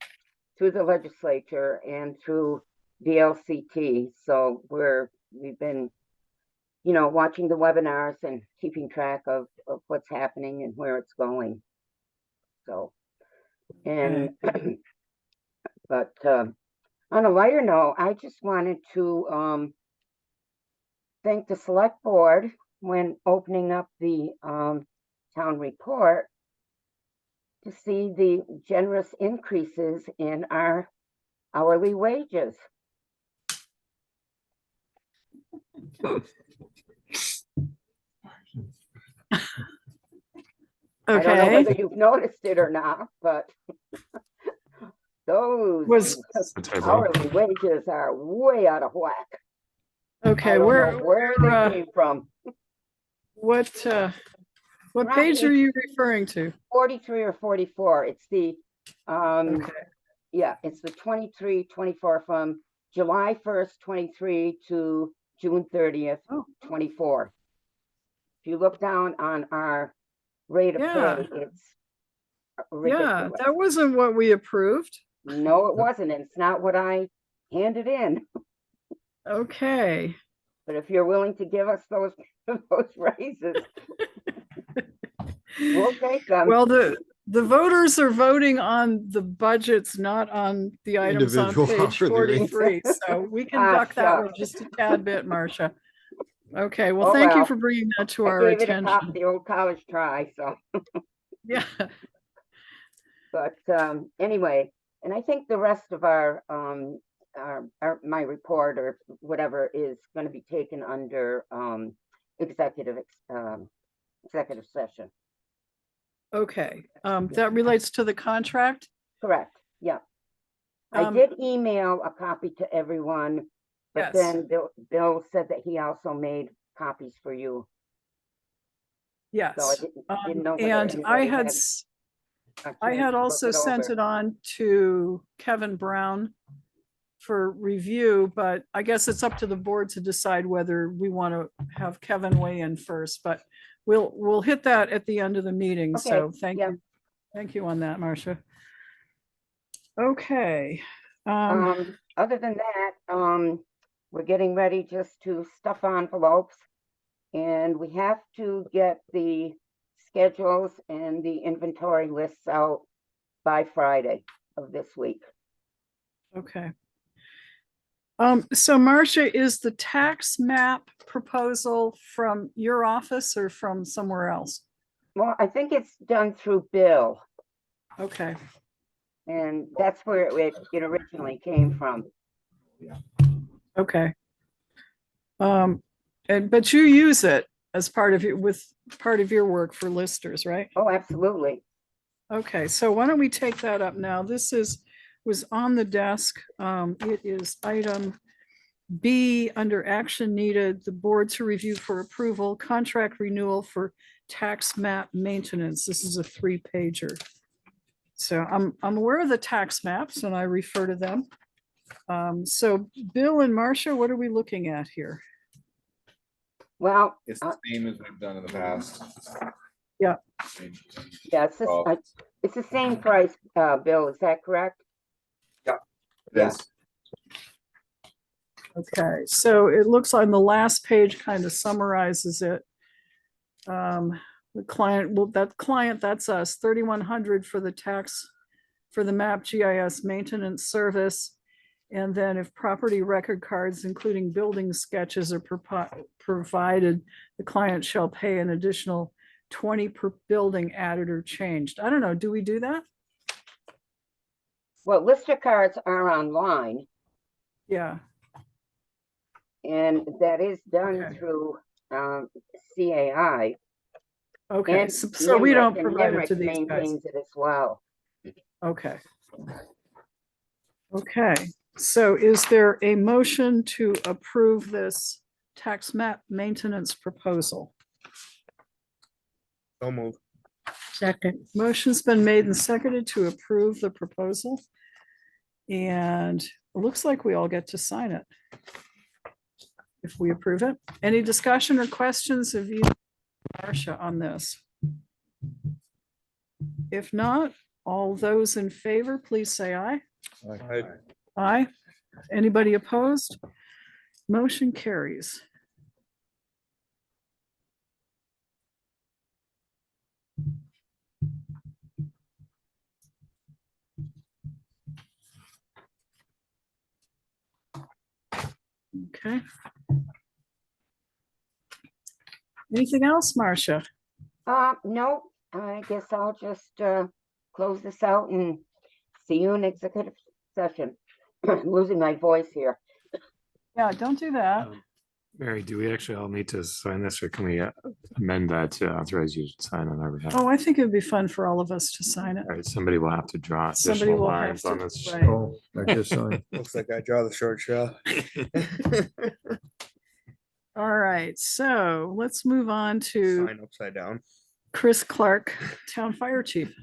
through the legislature and through VLCT. So we've been watching the webinars and keeping track of what's happening and where it's going. So, and, but on a lighter note, I just wanted to thank the select board when opening up the town report to see the generous increases in our hourly wages. I don't know Okay. whether you've noticed it or not, but those hourly wages are way out of whack. Okay, I don't where know where they came from. what page are you referring to? 43 or 44. It's the Okay. yeah, it's the 23-24 from July 1st, 23 to June 30th, 24. If you look down on our rate of pay, it's ridiculous. That wasn't what we approved. No, it wasn't. And it's not what I handed in. Okay. But if you're willing to give us those raises, we'll take them. Well, the voters are voting on the budgets, not on the items on Individual page hourly rates. 43. So we can Ah, duck that one shucks. just a tad bit, Marcia. Okay, well, Oh, thank you well. for bringing that to I our gave it attention. the old college try, so. Yeah. But anyway, and I think the rest of our my report or whatever is going to be taken under executive session. Okay, that relates to the contract? Correct. Yeah. I did email a copy to everyone, but Yes. then Bill said that he also made copies for you. Yes. So I didn't know whether And I anybody had, had a I chance had to look also it sent over. it on to Kevin Brown for review, but I guess it's up to the board to decide whether we want to have Kevin weigh in first, but we'll hit that at the end of the meeting. Okay, So thank yeah. you. Thank you on that, Marcia. Okay. Other than that, we're getting ready just to stuff envelopes, and we have to get the schedules and the inventory lists out by Friday of this week. Okay. So Marcia, is the tax map proposal from your office or from somewhere else? Well, I think it's done through Bill, Okay. and that's where it originally came from. Okay. But you use it as part of your work for listers, right? Oh, absolutely. Okay, so why don't we take that up now? This was on the desk. It is item B under action needed, the board to review for approval, contract renewal for tax map maintenance. This is a 3-pager. So I'm aware of the tax maps and I refer to them. So Bill and Marcia, what are we looking at here? Well, It's the same as we've done in the past. Yeah. yeah, it's the same price, Bill, is that correct? Yes. Okay, so it looks on the last page kind of summarizes it. The client, well, that's us, 3,100 for the tax, for the map GIS maintenance service. And then if property record cards, including building sketches are provided, the client shall pay an additional 20 per building added or changed. I don't know, do we do that? Well, lister cards are online, Yeah, and that is done Okay. through CAI. okay, And so we don't NIMRIC, and provide it NIMRIC to these guys. maintains it as well. Okay. Okay, so is there a motion to approve this tax map maintenance proposal? So move. Second. Motion's been made and seconded to approve the proposal. And it looks like we all get to sign it. If we approve it. Any discussion or questions of you, Marcia, on this? If not, all those in favor, please say aye. Aye. Anybody opposed? Motion carries. Okay. Anything else, Marcia? No, I guess I'll just, close this out and see you in executive session. I'm losing my voice here. Yeah, don't do that. Mary, do we actually all need to sign this, or can we amend that to authorize you to sign on our behalf? Oh, I think it'd be fun for all of us to sign it. All right, somebody will have to draw Somebody additional will have lines on to, this. right. Oh, I just signed. Looks like I draw the short straw. All right, so let's move on to Sign upside down. Chris Clark, Town Fire Chief.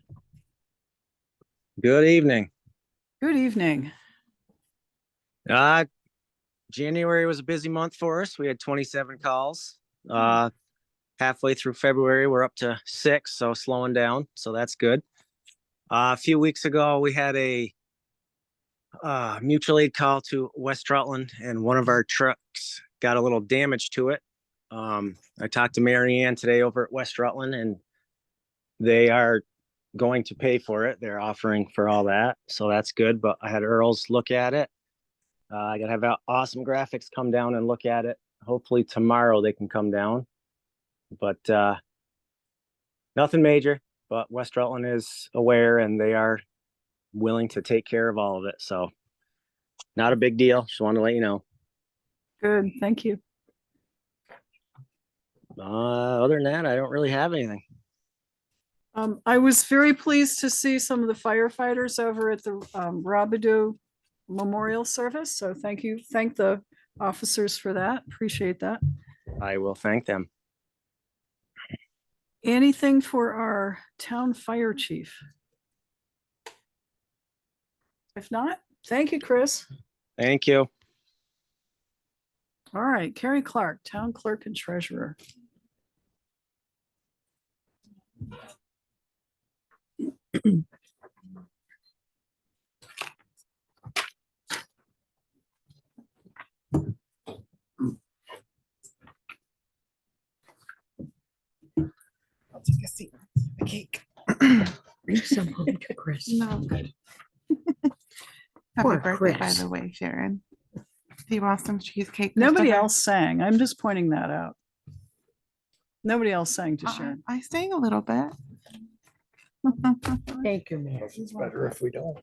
Good evening. Good evening. January was a busy month for us. We had 27 calls. Halfway through February, we're up to 6, so slowing down. So that's good. A few weeks ago, we had a mutual aid call to West Rutland, and one of our trucks got a little damage to it. I talked to Mary Ann today over at West Rutland, and they are going to pay for it. They're offering for all that, so that's good. But I had Earls look at it. I gotta have Awesome Graphics come down and look at it. Hopefully tomorrow they can come down, but nothing major. But West Rutland is aware, and they are willing to take care of all of it. So not a big deal. Just wanted to let you know. Good, thank you. Other than that, I don't really have anything. I was very pleased to see some of the firefighters over at the Robidoux Memorial Service. So thank you. Thank the officers for that. Appreciate that. I will thank them. Anything for our town fire chief? If not, thank you, Chris. Thank you. All right, Carrie Clark, town clerk and treasurer. I'll take a seat. The cake. Bring some home to Chris. No, good. Happy Poor birthday, by Chris. the way, Sharon. Do you want some cheesecake? Nobody Christopher? else sang. I'm just pointing that out. Nobody else sang to Sharon. I sang a little bit. Thank you, Mary. It's better if we don't.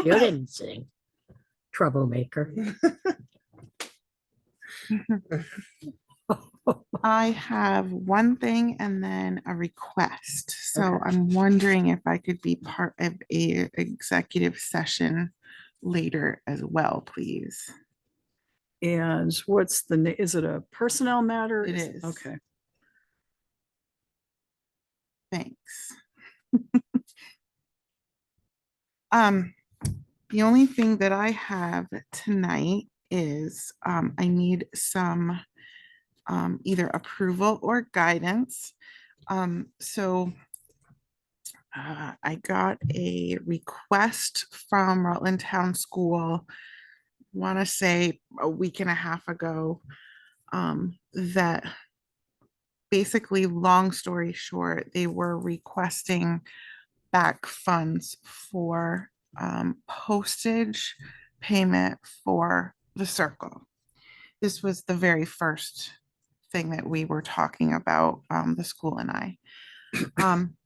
You didn't sing. Troublemaker. I have one thing and then a request. So I'm wondering if I could be part of a executive session later as well, please. And what's the, is it a personnel matter? It is. Okay. Thanks. The only thing that I have tonight is I need some either approval or guidance. So I got a request from Rutland Town School, want to say a week and a half ago, that basically, long story short, they were requesting back funds for postage payment for the circle. This was the very first thing that we were talking about, the school and I.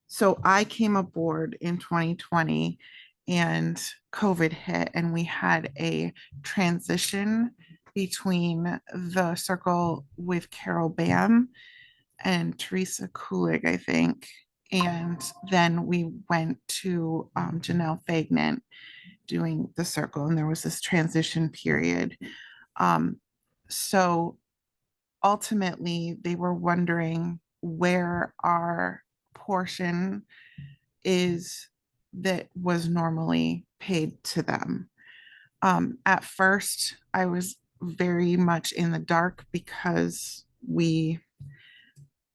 So I came aboard in 2020 and COVID hit, and we had a transition between the circle with Carol Bam and Teresa Kulig, I think. And then we went to Janelle Fagnan doing the circle, and there was this transition period. So ultimately, they were wondering where our portion is that was normally paid to them. At first, I was very much in the dark because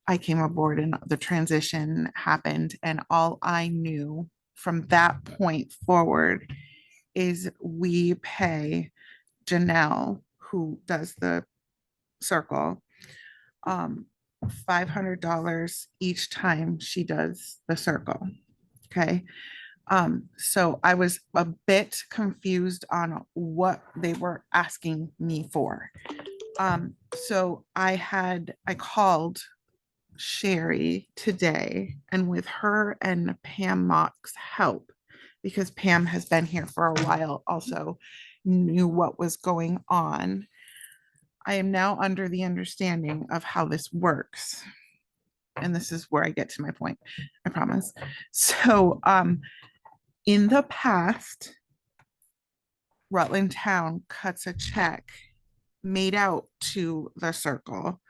I came aboard and the transition happened, and all I knew from that point forward is we pay Janelle, who does the circle, $500 each time she does the circle. Okay. So I was a bit confused on what they were asking me for. So I called Sherry today, and with her and Pam Mock's help, because Pam has been here for a while, also knew what was going on. I am now under the understanding of how this works. And this is where I get to my point, I promise. So, in the past, Rutland Town cuts a check made out to the circle,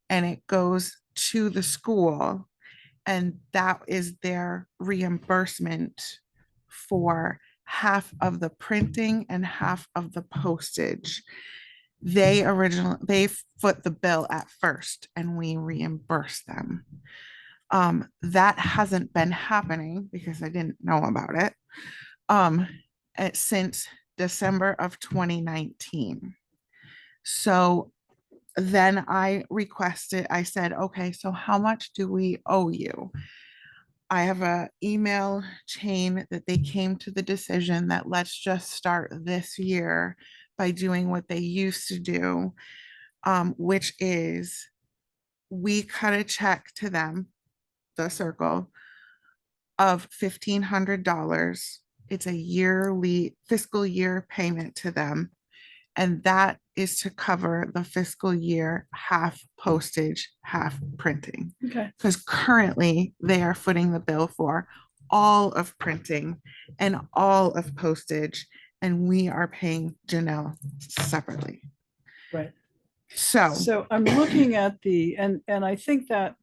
and it goes to the school, and that is their reimbursement for half of the printing and half of the postage. They foot the bill at first, and we reimburse them. That hasn't been happening because I didn't know about it. Since December of 2019. So then I said, okay, so how much do we owe you? I have a email chain that they came to the decision that let's just start this year by doing what they used to do, which is we cut a check to them, the circle, of $1,500. It's a yearly fiscal year payment to them. And that is to cover the fiscal year, half postage, half printing. Okay. Because currently they are footing the bill for all of printing and all of postage, and we are paying Janelle separately. Right. So I'm looking at and I think that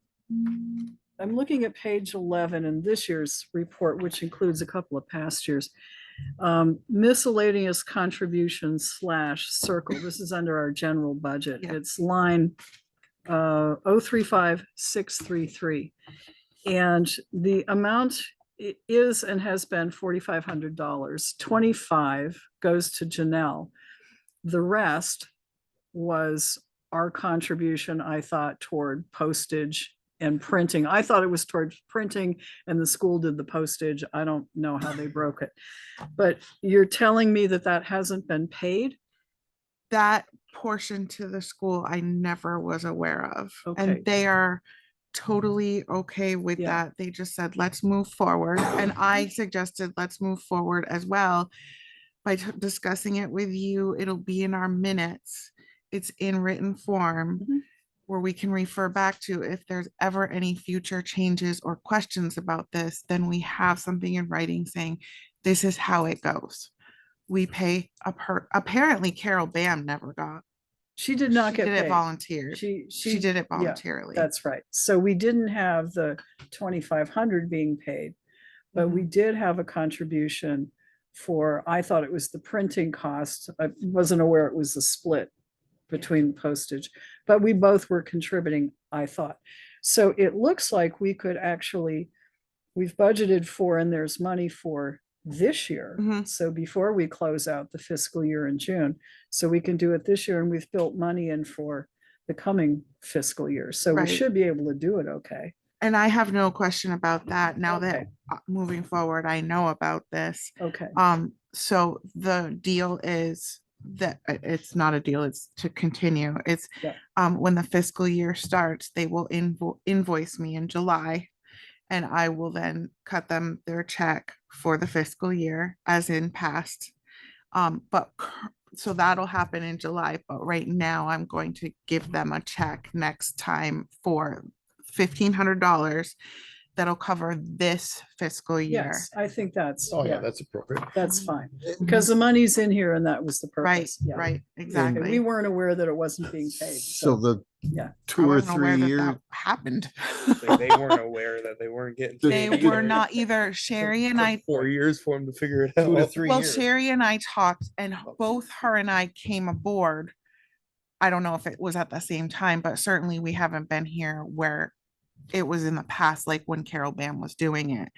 I'm looking at page 11 in this year's report, which includes a couple of past years. Miscellaneous contributions / circle. This is under our general budget. Yeah. It's line 035633. And the amount is and has been $4,500. 25 goes to Janelle. The rest was our contribution, I thought, toward postage and printing. I thought it was towards printing and the school did the postage. I don't know how they broke it. But you're telling me that that hasn't been paid? that portion to the school I never was aware of. Okay. And they are totally okay with Yeah. that. They just said, let's move forward. And I suggested, let's move forward as well by discussing it with you. It'll be in our minutes. It's in written form. Mhm. Where we can refer back to if there's ever any future changes or questions about this, then we have something in writing saying, this is how it goes. We pay apparently Carol Bam never got. She did not get Did it paid. volunteer. She did it yeah, voluntarily. That's right. So we didn't have the 2,500 being paid, but Mm-hmm. we did have a contribution for, I thought it was the printing cost. I wasn't aware it was a split between postage, but we both were contributing, I thought. So it looks like we could actually, we've budgeted for, and there's money for this year. Mhm. So before we close out the fiscal year in June, so we can do it this year, and we've built money in for the coming fiscal year. So Right. we should be able to do it okay. And I have no question about that now that Okay. moving forward, I know about this. Okay. So the deal is that it's not a deal, it's to continue. It's Yeah. when the fiscal year starts, they will invoice me in July. And I will then cut them their check for the fiscal year as in past. So that'll happen in July, but right now I'm going to give them a check next time for $1,500 that'll cover this fiscal year. Yes, I think that's, Oh, yeah, yeah, that's appropriate. that's fine. Because the money's in here and that was the Right, purpose. Yeah. right, Okay, We exactly. weren't aware that it wasn't being paid. So the Yeah. 2 I or wasn't aware 3 that years, that happened. Like, they weren't aware that they weren't getting. They paid were either. not either. Sherry and Took I 4 years for them to figure it 2 to out. 3 Well, years. Sherry and I talked, and both her and I came aboard. I don't know if it was at the same time, but certainly we haven't been here where it was in the past, like when Carol Bam was doing it.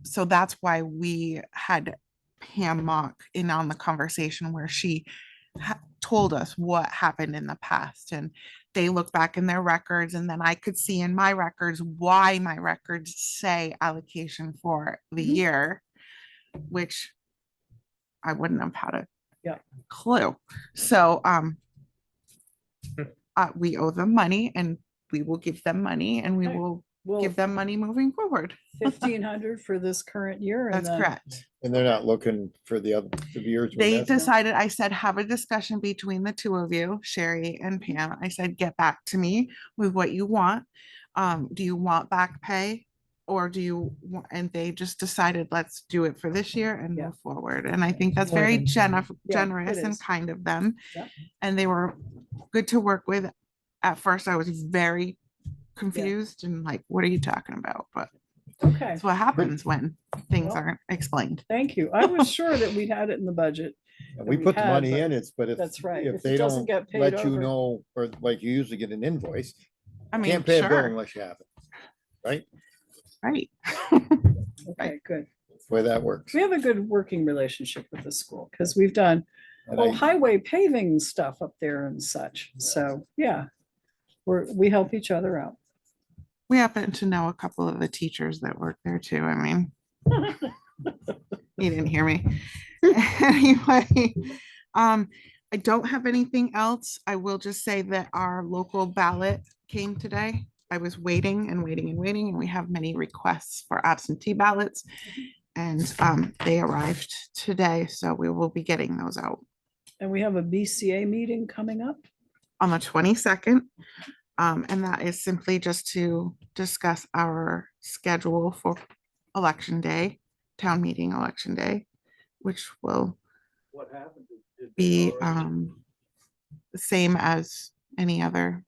So that's why we had Pam Mock in on the conversation where she told us what happened in the past, and they look back in their records, and then I could see in my records why my records say allocation for the Mhm. year. which I wouldn't have had a Yeah. clue. So, we owe them money and we will give them money and we Okay. will Well, give them money moving forward. 1,500 for this current year. And That's then correct. And they're not looking for the other, the years. when They that's- decided, I said, have a discussion between the two of you, Sherry and Pam. I said, get back to me with what you want. Do you want back pay? Or do you, and they just decided, let's do it for this year and Yeah. move forward. And I think that's More very than fair. Yeah, generous it and is. kind of them. Yeah. And they were good to work with. At first, I was very confused and like, what are you talking about? But Okay, that's what happens when things Well, aren't explained. thank you. I was sure that we had it in the budget. And that we we put the had, money but in, but if. that's right. If If it they doesn't don't get paid let you over- know, or like you usually get an invoice, I mean, can't pay a bill sure, unless you have it. Right? right? Okay, good. That's the way that works. We have a good working relationship with the school because we've done And well, I- highway paving stuff up there and such. So, yeah, we help each other out. We happen to know a couple of the teachers that work there too. I mean, you didn't hear me. Anyway, I don't have anything else. I will just say that our local ballot came today. I was waiting and waiting and waiting, and we have many requests for absentee ballots. And they arrived today, so we will be getting those out And we have a BCA meeting coming up. on the 22nd. And that is simply just to discuss our schedule for election day, town meeting election day, which will be the same as any other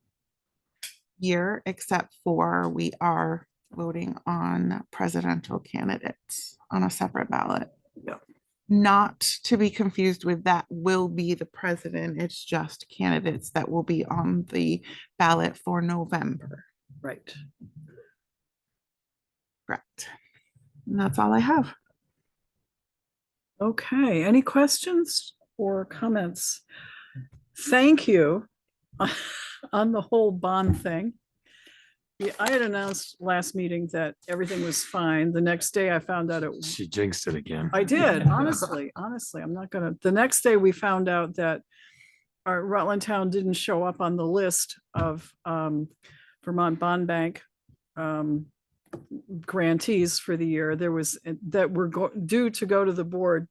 year, except for we are voting on presidential candidates on a separate ballot. Yeah. Not to be confused with that will be the president. It's just candidates that will be on the ballot for November. Right. Correct. And that's all I have. Okay, any questions or comments? Thank you on the whole bond thing. Yeah, I had announced last meeting that everything was fine. The next day I found out it. She jinxed it again. I did, honestly, I'm not gonna, the next day we found out that our Rutland Town didn't show up on the list of Vermont Bond Bank grantees for the year. There was, that were due to go to the board,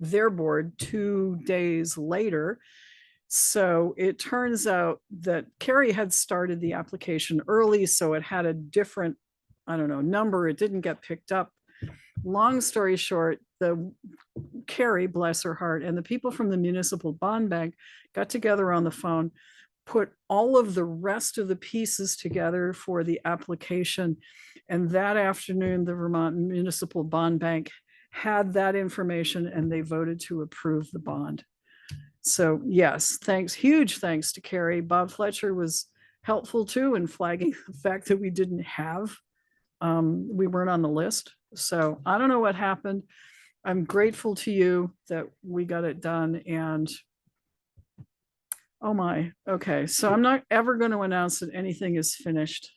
their board 2 days later. So it turns out that Carrie had started the application early, so it had a different, I don't know, number. It didn't get picked up. Long story short, Carrie, bless her heart, and the people from the Municipal Bond Bank got together on the phone, put all of the rest of the pieces together for the application. And that afternoon, the Vermont Municipal Bond Bank had that information and they voted to approve the bond. So yes, thanks, huge thanks to Carrie. Bob Fletcher was helpful too in flagging the fact that we didn't have, we weren't on the list. So I don't know what happened. I'm grateful to you that we got it done and oh my, okay. So I'm not ever going to announce that anything is finished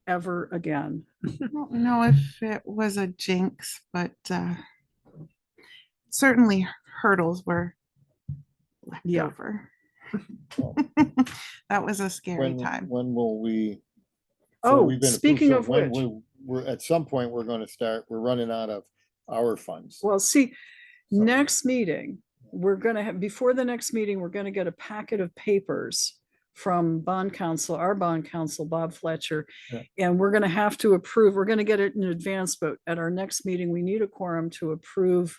ever again. I don't know if it was a jinx, but certainly hurdles were left Yeah. over. That was a scary When, time. when will we? Oh, we've been approved, speaking so of when which. We're, at some point, we're gonna start, we're running out of our funds. Well, see, next meeting, we're gonna have, before the next meeting, we're gonna get a packet of papers from bond counsel, our bond counsel, Bob Fletcher. Yeah. And we're gonna have to approve, we're gonna get it in advance, but at our next meeting, we need a quorum to approve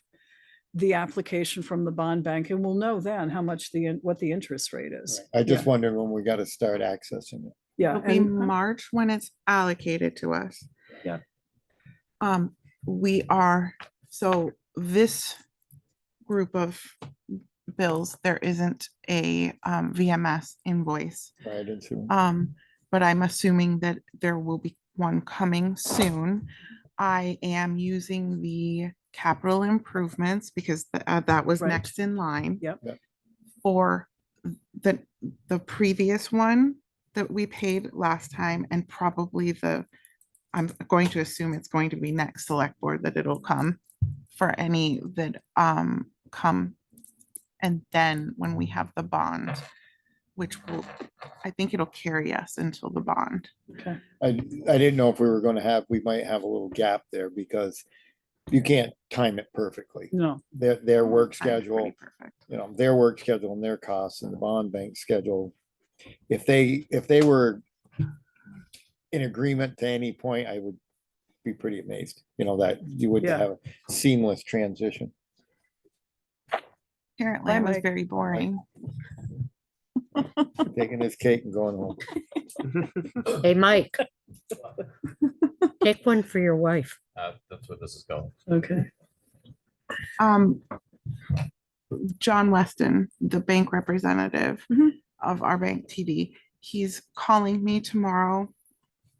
the application from the bond bank, and we'll know then how much what the interest rate is. I just Yeah. wondered when we gotta start accessing it. Yeah, It'll be and March when it's allocated to us. Yeah. We are, so this group of bills, there isn't a VMS invoice. Right into. But I'm assuming that there will be one coming soon. I am using the capital improvements because that was Right. next in line. Yep. Yep. For the previous one that we paid last time and probably I'm going to assume it's going to be next select board that it'll come for any that come. And then when we have the bond, which will, I think it'll carry us until the bond. Okay. I didn't know if we might have a little gap there because you can't time it perfectly. No. Their work Time's pretty schedule, perfect. their work schedule and their costs and the bond bank schedule. If they were in agreement to any point, I would be pretty amazed, that you would Yeah. have a seamless transition. Apparently Bye, it was Mike. very boring. Taking his cake and going home. Hey, Mike. Take one for your wife. That's what this is called. Okay. John Weston, the bank representative Mhm. of our bank TD, he's calling me tomorrow,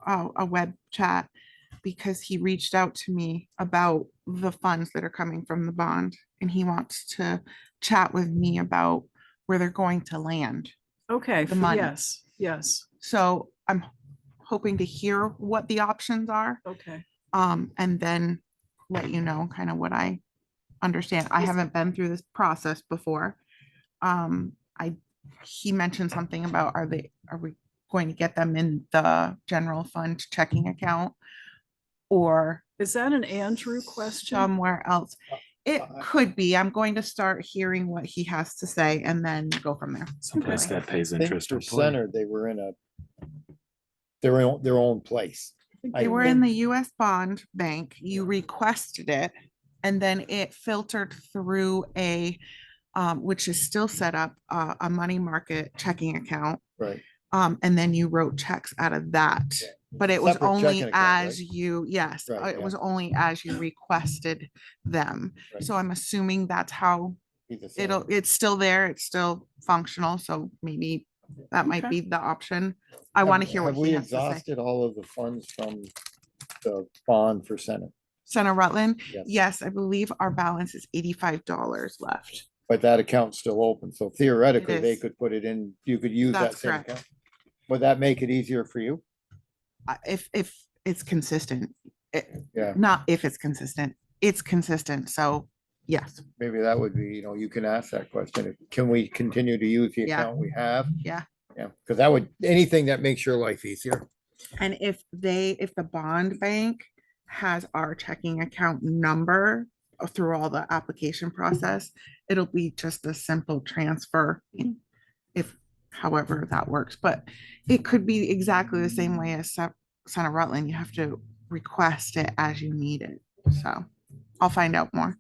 a web chat, because he reached out to me about the funds that are coming from the bond, and he wants to chat with me about where they're going to land. Okay. The money. Yes. Yes. So I'm hoping to hear what the options are, Okay. and then let you know kind of what I understand. I haven't been through this process before. He mentioned something about, are we going to get them in the general fund checking account? Or Is that an Andrew question? somewhere else? It could be. I'm going to start hearing what he has to say and then go from there. Someplace that pays I think interest. for or play. center, they were in their own place. They were in the US bond bank. You requested it, and then it filtered through which is still set up, a money market checking account. Right. And then you wrote checks out of that, but it was Separate only checking account, as right? you, yes, Right, it yeah. was only as you requested them. Right. So I'm assuming that's how Be the same. it's still there, it's still functional, so maybe that might Okay. be the option. I want to Have- hear what have he we has to say. exhausted all of the funds from the bond for center? Center Rutland, Yes. yes, I believe our balance is $85 left. But that account's still open, so theoretically, they is. could put it in, you could use that That's same correct. account. Would that make it easier for you? If it's consistent, Yeah, not if it's consistent, it's consistent, so yes, maybe that would be, you can ask that question. Can we continue to use the Yeah. account we have? yeah. Yeah, because that would, anything that makes your life easier. And if the bond bank has our checking account number through all the application process, it'll be just a simple transfer, if however that works, but it could be exactly the same way as Center Rutland. You have to request it as you need it. So I'll find out more.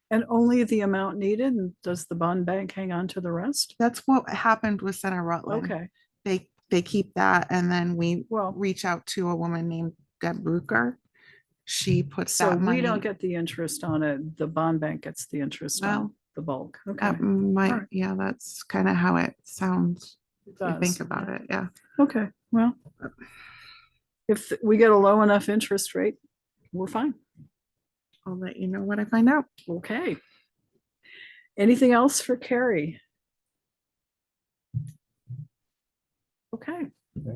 And only the amount needed? And does the bond bank hang on to the rest? That's what happened with Center Rutland. Okay. They keep that, and then we Well, reach out to a woman named Deb Brucker. She puts so that money. we don't get the interest on it. The bond bank gets the interest on Well, the bulk. Okay. That might, Alright. yeah, that's kind of how it sounds. It If you think does. about it, yeah. Okay, well, if we get a low enough interest rate, we're fine. I'll let you know what I find out. Okay. Anything else for Carrie? Okay,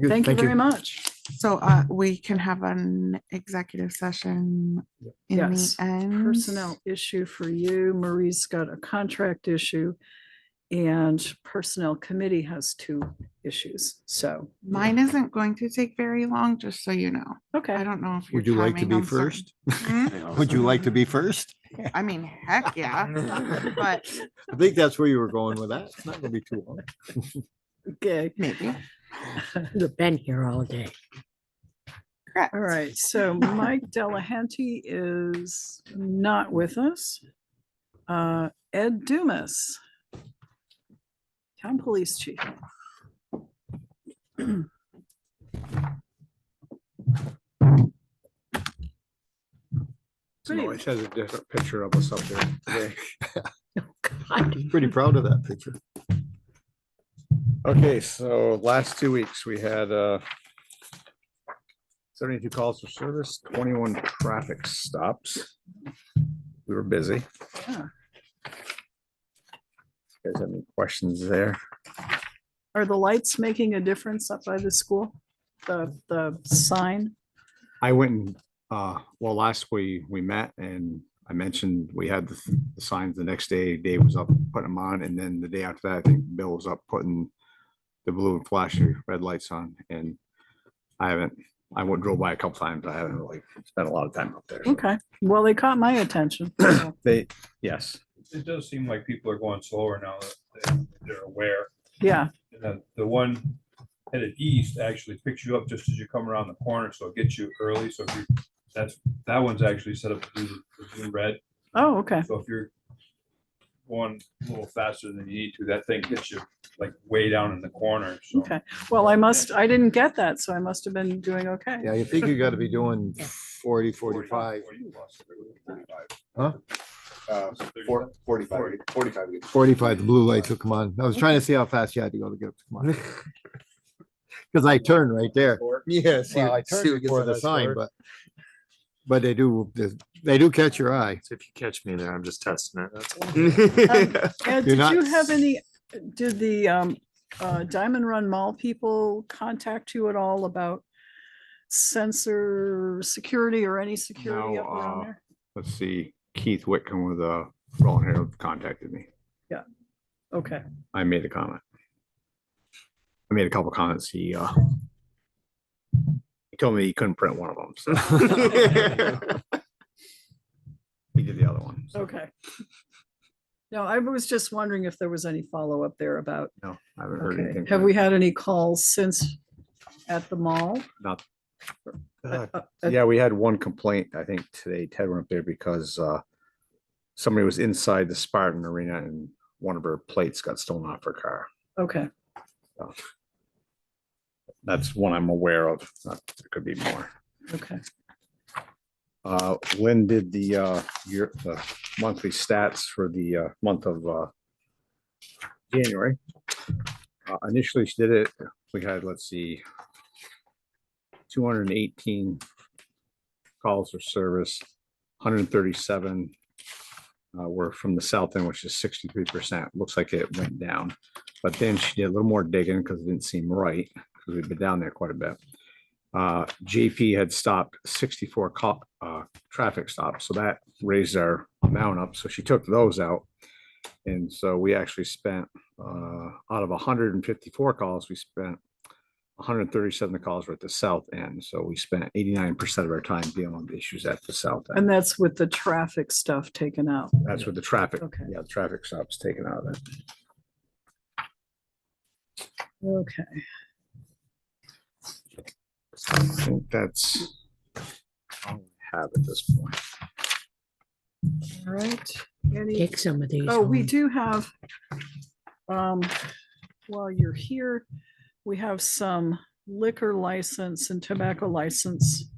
Good, thank you very much. So we can have an executive session in Yes, the end. personnel issue for you. Marie's got a contract issue. And personnel committee has 2 issues, so. Mine isn't going to take very long, just so you know. Okay. I don't know if you're. Would you like to timing be on certain- first? Hmm? Would you like to be first? I mean, heck yeah, but I think that's where you were going with that. It's not gonna be too long. Okay. maybe. You've been here all day. Correct. All right, so Mike Delahanty is not with us. Ed Dumas, Town Police Chief. It always has a different picture of us up there today. I'm pretty proud of that picture. Okay, so last 2 weeks, we had 72 calls for service, 21 traffic stops. We were busy. Yeah. You guys have any questions there? Are the lights making a difference up by the school? The sign? I went and, well, last we met and I mentioned we had the signs the next day. Dave was up putting them on, and then the day after that, I think Bill was up putting the blue and flashing red lights on. And I drove by a couple times. I haven't really spent a lot of time up there. Okay, well, they caught my attention. so. Yes. It does seem like people are going slower now that they're aware. Yeah, And the one headed east actually picks you up just as you come around the corner, so it gets you early. So if you, that one's actually set up to do the blue red. oh, okay, So if you're going a little faster than you need to, that thing hits you like way down in the corner. So okay. Well, I didn't get that, so I must have been doing okay. Yeah, you think you gotta be doing 40, 45. Huh? 45. 45, the blue lights will come on. I was trying to see how fast you had to go to get up to come on. Because I turned right there. Yeah. Well, I turned before the sign, but they do catch your eye. So if you catch me there, I'm just testing it. That's all. Ed, You're did not you have did the Diamond Run Mall people contact you at all about sensor security or any security up around there? Let's see, Keith Whitcomb with Rolling Herald contacted me. Yeah, okay, I made a comment. I made a couple comments. He told me he couldn't print one of them. So. He did the other one. So. okay. No, I was just wondering if there was any follow-up there about, No, I haven't heard okay, anything. have we had any calls since at the mall? Not. Uh, Yeah, we had one complaint, I think today. Ted went up there because somebody was inside the Spartan Arena and one of her plates got stolen off her car. Okay, So that's one I'm aware of. There could be more. okay, Lynn did the monthly stats for the month of January. Initially, she did it. We had, let's see, 218 calls for service, 137 were from the south end, which is 63%. Looks like it went down, but then she did a little more digging because it didn't seem right because we've been down there quite a bit. JP had stopped 64 traffic stops, so that raised our amount up. So she took those out, and so we actually spent out of 154 calls, we spent 137 calls were at the south end. So we spent 89% of our time dealing with issues at the south end. and that's with the traffic stuff taken out. That's with the traffic. Okay. Yeah, the traffic stops taken out of it. Okay, I think that's all I have at this point. all right. Any, Take some of these. oh, we home. do have, while you're here, we have some liquor license and tobacco license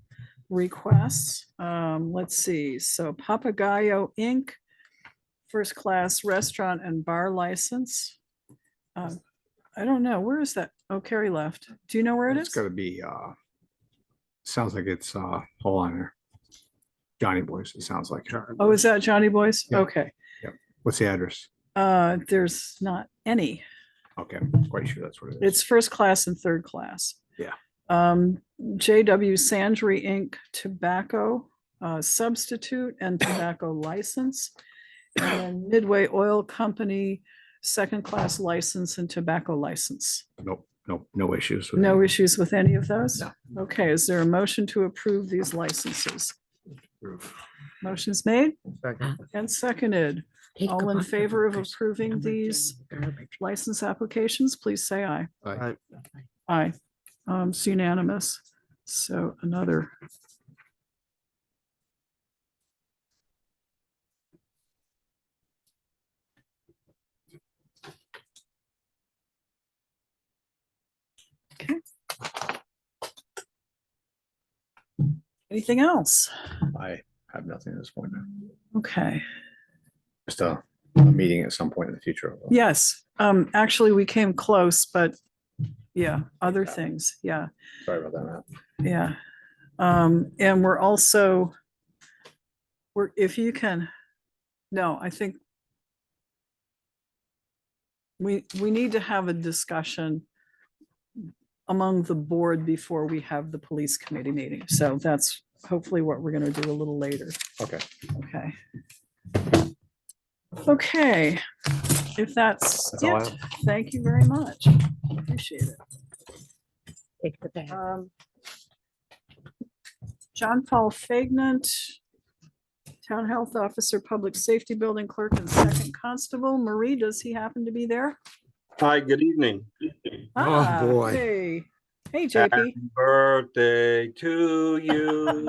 requests. Let's see, so Papagayo Inc., first class restaurant and bar license. I don't know, where is that? Oh, Carrie left. Do you know where it It's is? gotta be, sounds like it's, hold on here. Johnny Boys, it sounds like. Oh, is that Johnny Boys? Yeah. Okay. What's the address? There's not any. Okay, I'm quite sure that's what it is. It's first class and third class. Yeah. JW Sandry Inc. tobacco substitute and tobacco license. And then Midway Oil Company, second class license and tobacco license. Nope, no issues. with No it. issues with any of those? No. Okay, is there a motion to approve these licenses? Motion's made and seconded. Take All a in bunch of favor them, of 'cause approving I'm gonna these throw them in the garbage. license applications, please say aye. Aye. Aye. It's unanimous. So another. Okay. Anything else? I have nothing at this point. Okay. Just a meeting at some point in the future. Yes, actually, we came close, but yeah, other things, yeah. Sorry about that, Matt. Yeah. And we're also, if you can, no, I think we need to have a discussion among the board before we have the police committee meeting. So that's hopefully what we're gonna do a little later. Okay. Okay. Okay, if that's That's all I it, thank you very much. Appreciate it. Take the bag. John Paul Fagnant, Town Health Officer, Public Safety Building Clerk, and Second Constable. Marie, does he happen to be there? Hi, good evening. Ah, boy. Hey, hey, Happy JP. birthday to you.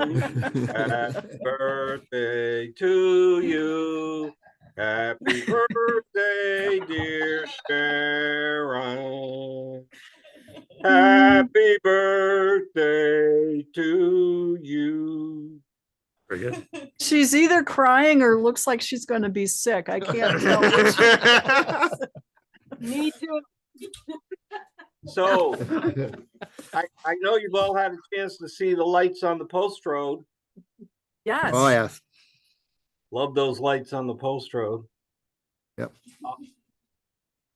Happy birthday to you. Happy birthday, dear Sharon. Happy birthday to you. Very good. She's either crying or looks like she's gonna be sick. I can't tell which. Me too. So I know you've all had a chance to see the lights on the post road. Yes. Oh, yes. Love those lights on the post road. Yep.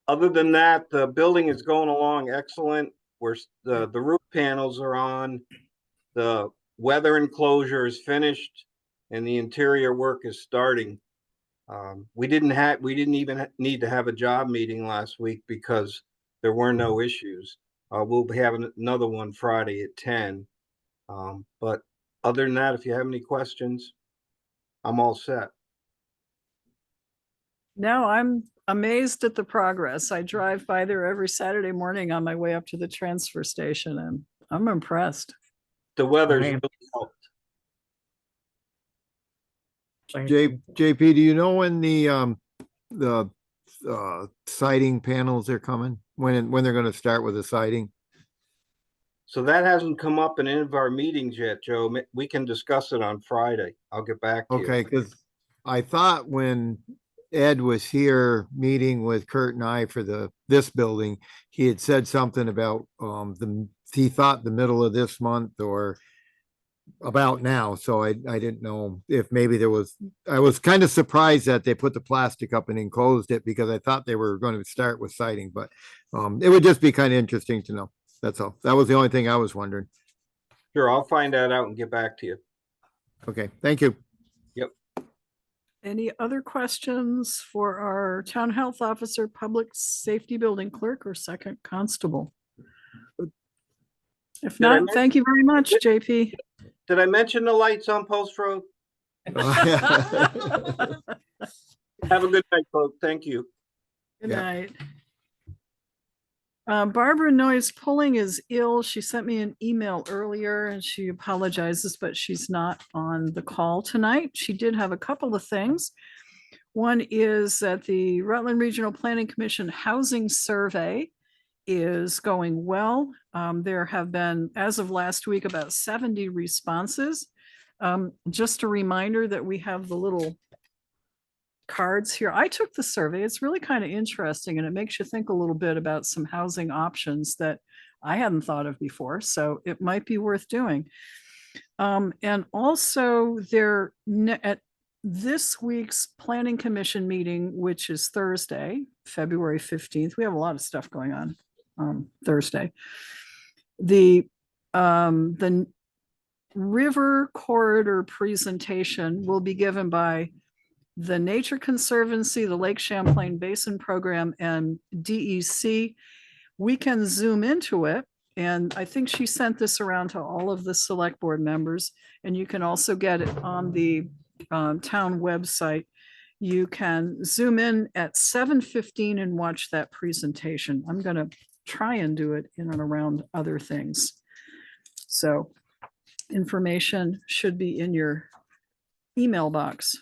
Other than that, the building is going along excellent. The roof panels are on, the weather enclosure is finished, and the interior work is starting. We didn't even need to have a job meeting last week because there were no issues. We'll be having another one Friday at 10. But other than that, if you have any questions, I'm all set. No, I'm amazed at the progress. I drive by there every Saturday morning on my way up to the transfer station, and I'm impressed. The weather's I am- really helped. JP, do you know when the siding panels are coming? When they're gonna start with the siding? So that hasn't come up in any of our meetings yet, Joe. We can discuss it on Friday. I'll get back to you. Okay, because I thought when Ed was here meeting with Kurt and I for this building, he had said something about he thought the middle of this month or about now. So I didn't know if maybe I was kind of surprised that they put the plastic up and enclosed it because I thought they were going to start with siding, but it would just be kind of interesting to know. That's all. That was the only thing I was wondering. Sure, I'll find that out and get back to you. Okay, thank you. Yep. Any other questions for our Town Health Officer, Public Safety Building Clerk, or Second Constable? If Did I not, thank you very much, JP. Did I mention the lights on Post Road? Have a good night, folks. Thank you. Good night. Barbara Noyes Pulling is ill. She sent me an email earlier and she apologizes, but she's not on the call tonight. She did have a couple of things. One is that the Rutland Regional Planning Commission Housing Survey is going well. There have been, as of last week, about 70 responses. Just a reminder that we have the little cards here. I took the survey. It's really kind of interesting and it makes you think a little bit about some housing options that I hadn't thought of before. So it might be worth doing. And also at this week's Planning Commission meeting, which is Thursday, February 15th, we have a lot of stuff going on Thursday. The river corridor presentation will be given by the Nature Conservancy, the Lake Champlain Basin Program, and DEC. We can zoom into it. And I think she sent this around to all of the select board members. And you can also get it on the town website. You can zoom in at 7:15 and watch that presentation. I'm going to try and do it in and around other things. So information should be in your email box.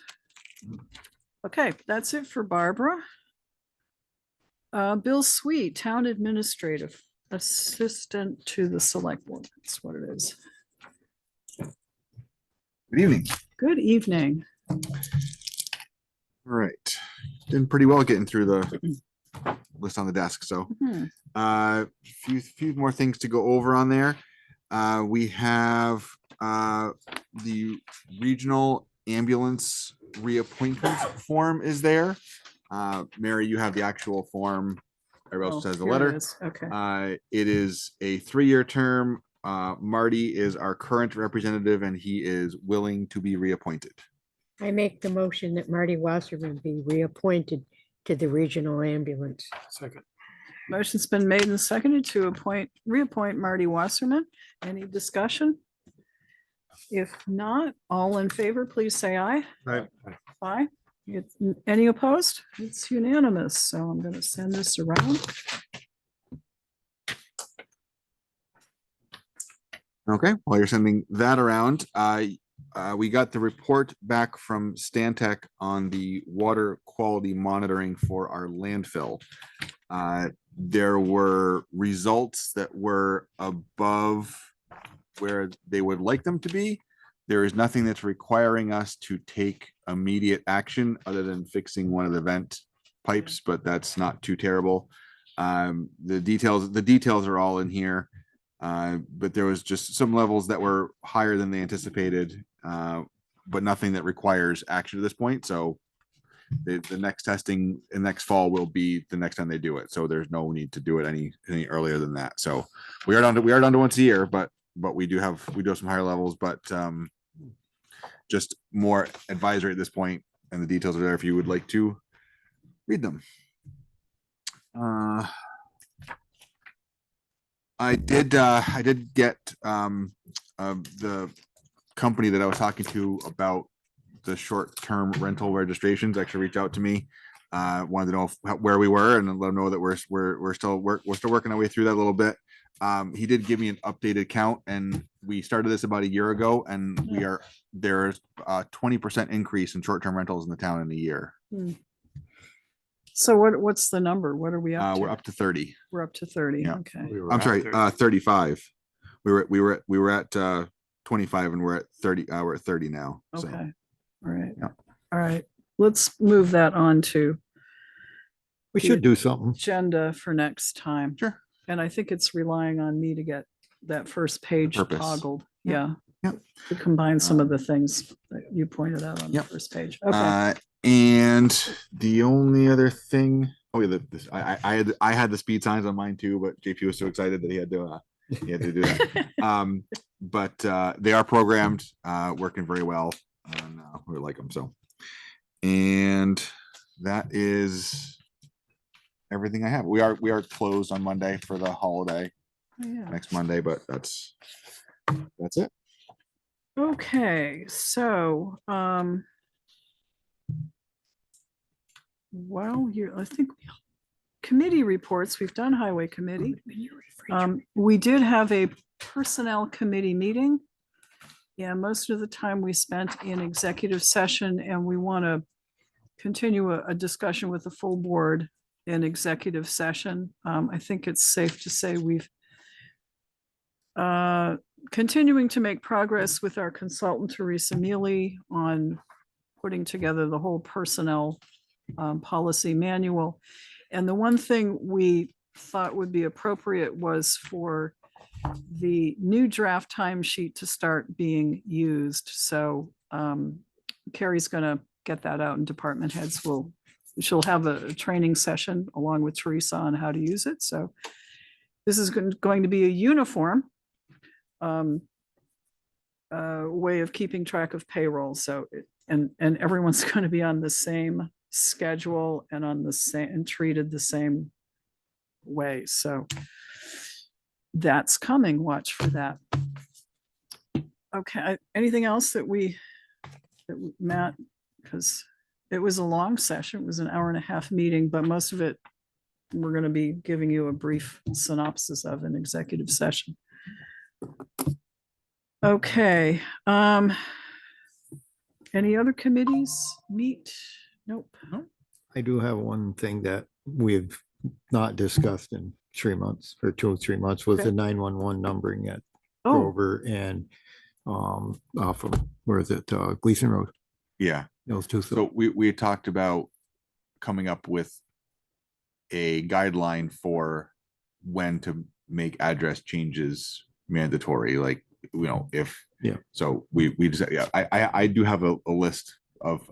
Okay, that's it for Barbara. Bill Sweet, Town Administrative Assistant to the Select Board. That's what it is. Good evening. Good evening. All right. Doing pretty well getting through the list on the desk. So few more things to go over on there. We have the regional ambulance reappointment form is there. Mary, you have the actual form. Everybody else has the Here it letter. is. Okay. It is a 3-year term Marty is our current representative and he is willing to be reappointed. I make the motion that Marty Wasserman be reappointed to the Regional Ambulance. Second. Motion's been made and seconded to reappoint Marty Wasserman. Any discussion? If not, all in favor, please say aye. Right. Aye. Any opposed? It's unanimous. So I'm going to send this around. Okay, while you're sending that around, we got the report back from Stantec on the water quality monitoring for our landfill. There were results that were above where they would like them to be. There is nothing that's requiring us to take immediate action other than fixing one of the vent pipes, but that's not too terrible. The details are all in here. But there was just some levels that were higher than they anticipated, but nothing that requires action at this point. So the next testing in next fall will be the next time they do it. So there's no need to do it any earlier than that. So we are down to once a year, but we do have some higher levels, but just more advisory at this point, and the details are there if you would like to read them. I did get the company that I was talking to about the short-term rental registrations actually reached out to me. Wanted to know where we were and let them know that we're still working our way through that a little bit. He did give me an updated count, and we started this about a year ago, and there's a 20% increase in short-term rentals in the town in a year. So what's the number? What are we up to? We're up to 30. We're up to 30. Yeah. Okay. I'm sorry, 35. We were at 25 and we're at 30. We're at 30 now. So. Okay. All right. Yeah. All right. Let's move that on to. We should do something. Agenda for next time. Sure. And I think it's relying on me to get that first page Purpose. toggled. Yep. Yeah. Yep. To combine some of the things that you pointed out on the first page. Okay. And the only other thing, I had the speed signs on mine too, but JP was so excited that he had to do that. But they are programmed, working very well, and we like them. So, and that is everything I have. We are closed on Monday for the holiday next Monday, but that's it. Okay, so I think committee reports, we've done highway committee. We did have a personnel committee meeting. Yeah, most of the time we spent in executive session, and we want to continue a discussion with the full board in executive session. I think it's safe to say we've continuing to make progress with our consultant Teresa Mealy on putting together the whole personnel policy manual. And the one thing we thought would be appropriate was for the new draft timesheet to start being used. So Carrie's going to get that out, and department heads she'll have a training session along with Teresa on how to use it. So this is going to be a uniform way of keeping track of payroll. So and everyone's going to be on the same schedule and on the same and treated the same way. So that's coming. Watch for that. Okay. Anything else that Matt, because it was a long session. It was an hour and a half meeting, but most of it we're going to be giving you a brief synopsis of an executive session. Okay. Any other committees meet? Nope. I do have one thing that we've not discussed in 3 months or 2 or 3 months was the 911 numbering at Grover and off of, where is it, Gleason Road. Yeah. Those two. So we had talked about coming up with a guideline for when to make address changes mandatory, like, if so we just I do have a list of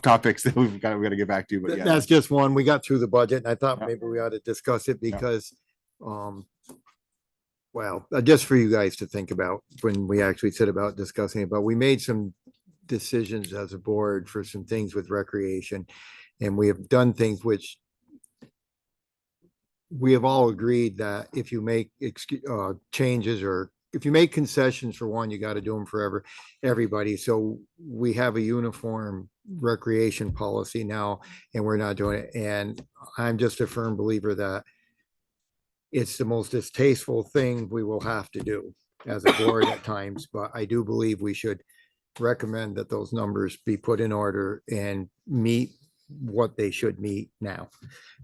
topics that we've got to get back to, but yeah, that's just one. We got through the budget, and I thought maybe we ought to discuss it because what well, just for you guys to think about when we actually sit about discussing it, but we made some decisions as a board for some things with recreation. And we have done things which we have all agreed that if you make changes or if you make concessions for one, you got to do them for everybody. So we have a uniform recreation policy now, and we're not doing it. And I'm just a firm believer that it's the most distasteful thing we will have to do as a board at times, but I do believe we should recommend that those numbers be put in order and meet what they should meet now.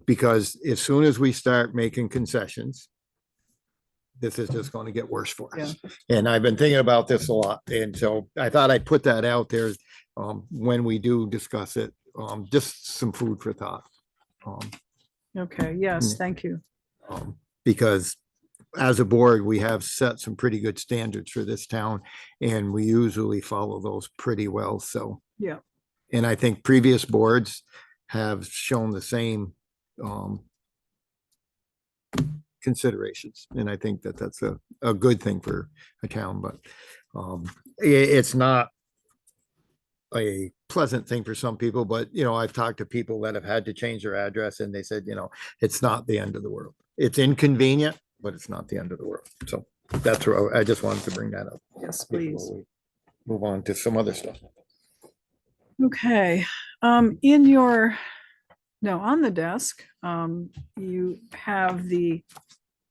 Because as soon as we start making concessions, this is just going to get worse for us. And I've been thinking about this a lot. And so I thought I'd put that out there when we do discuss it, just some food for thought. Okay, yes, thank you. Because as a board, we have set some pretty good standards for this town, and we usually follow those pretty well. So, Yeah. and I think previous boards have shown the same considerations. And I think that that's a good thing for a town, but it's not a pleasant thing for some people, but I've talked to people that have had to change their address and they said, it's not the end of the world. It's inconvenient, but it's not the end of the world. So that's where I just wanted to bring that up. Yes, before please. we Move on to some other stuff. Okay, on the desk, you have the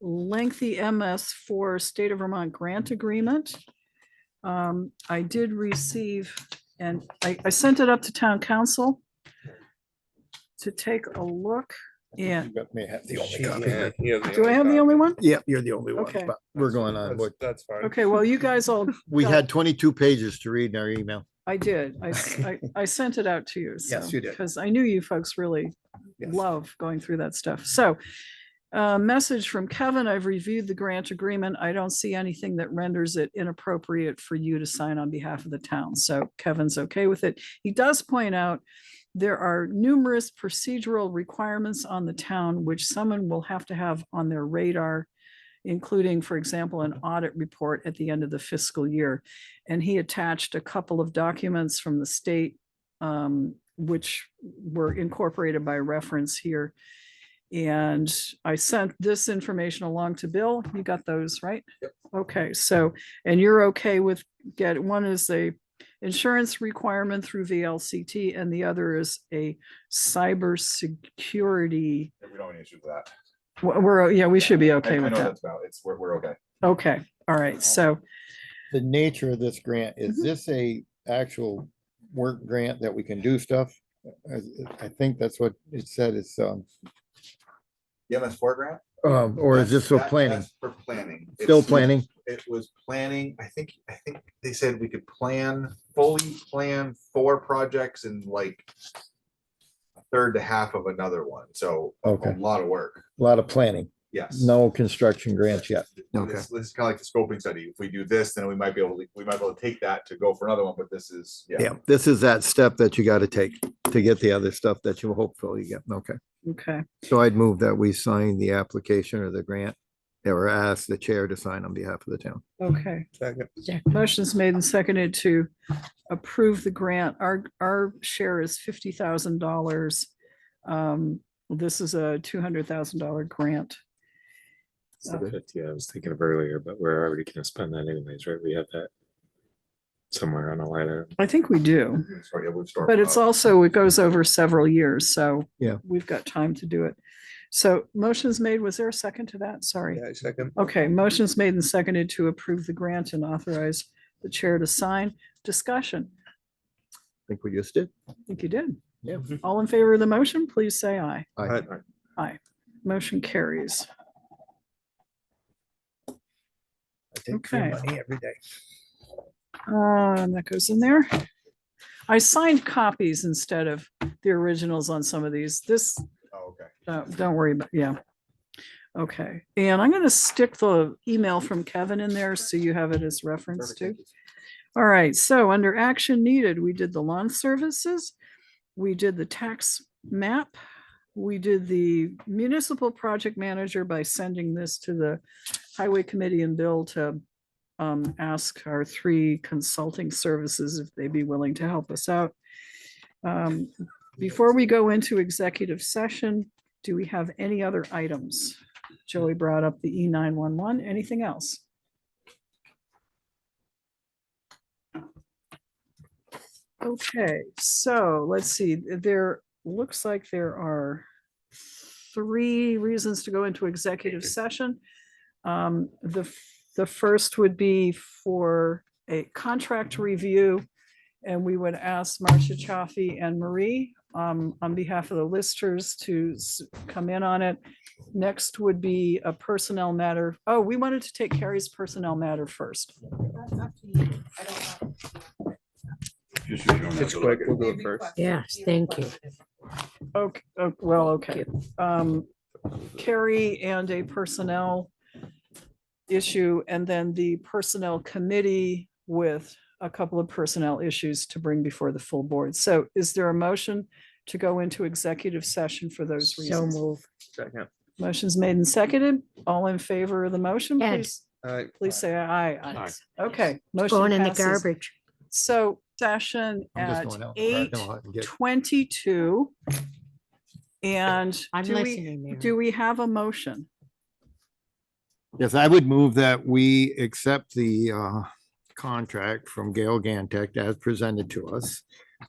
lengthy MS4 State of Vermont grant agreement. I did receive, and I sent it up to town council to take a look. And May have the only copy. do I have the only one? Yep, you're the only one, Okay. but we're going on. That's fine. Okay, well, you guys all. We got- had 22 pages to read in our email. I did. I sent it out to you. Yes, you did. Because I knew you folks really Yes. love going through that stuff. So message from Kevin, I've reviewed the grant agreement. I don't see anything that renders it inappropriate for you to sign on behalf of the town. So Kevin's okay with it. He does point out there are numerous procedural requirements on the town, which someone will have to have on their radar, including, for example, an audit report at the end of the fiscal year. And he attached a couple of documents from the state, which were incorporated by reference here. And I sent this information along to Bill. You got those, right? Okay, so, and you're okay with one is a insurance requirement through VLCT, and the other is a cybersecurity. We don't have any issue with that. We should be okay I with know that. that's about, we're okay. Okay, all right, so, The nature of this grant, is Mhm. this a actual work grant that we can do stuff? I think that's what it said. It's, The MS4 grant? or is this for That's planning? for planning. Still It's- planning? It was planning. I think they said we could fully plan 4 projects in like a third to half of another one. So Okay. a lot of work. A lot of planning. Yes. No construction grants yet. Okay. This is kind of like the scoping study. If we do this, then we might be able to take that to go for another one, but this is, Yeah, this is that step that you got to take to get the other stuff that you hopefully get. Okay. okay, So I'd move that we sign the application or the grant or ask the chair to sign on behalf of the town. okay. Second. Motion's made and seconded to approve the grant. Our share is $50,000. This is a $200,000 grant. It's the 50 I was thinking of earlier, but we're already gonna spend that anyways, right? We have that somewhere on a line item. I think we do, Sorry, we've started. but it's also, it goes over several years, so Yeah. we've got time to do it. So motion's made. Was there a second to that? Sorry. Yeah, second. Okay, motion's made and seconded to approve the grant and authorize the chair to sign. Discussion. I think we just did. I think you did. Yeah. All in favor of the motion, please say aye. Aye. Aye. Motion carries. I take free Okay. money every day. And that goes in there. I signed copies instead of the originals on some of these. This, Oh, okay. don't worry about, yeah. Okay, and I'm gonna stick the email from Kevin in there so you have it as reference too. All right, so under action needed, we did the lawn services, we did the tax map, we did the municipal project manager by sending this to the Highway Committee and Bill to ask our 3 consulting services if they'd be willing to help us out. Before we go into executive session, do we have any other items? Joey brought up the E911. Anything else? Okay, so let's see. There looks like there are 3 reasons to go into executive session. The first would be for a contract review, and we would ask Marcia Chaffee and Marie on behalf of the listers to come in on it. Next would be a personnel matter. Oh, we wanted to take Carrie's personnel matter first. It's quick, we'll do it first. Yes, thank you. Okay, well, okay. Carrie and a personnel issue, and then the personnel committee with a couple of personnel issues to bring before the full board. So is there a motion to go into executive session for those So reasons? move. Second. Motion's made and seconded. All in favor of the motion, Ed. please, Aye. please say aye. Aye. Okay. motion Going in the passes. garbage. So session I'm just at going out in the parking lot and get- 8:22. And I'm do we, listening, Mary. do we have a motion? Yes, I would move that we accept the contract from Gail Gantech as presented to us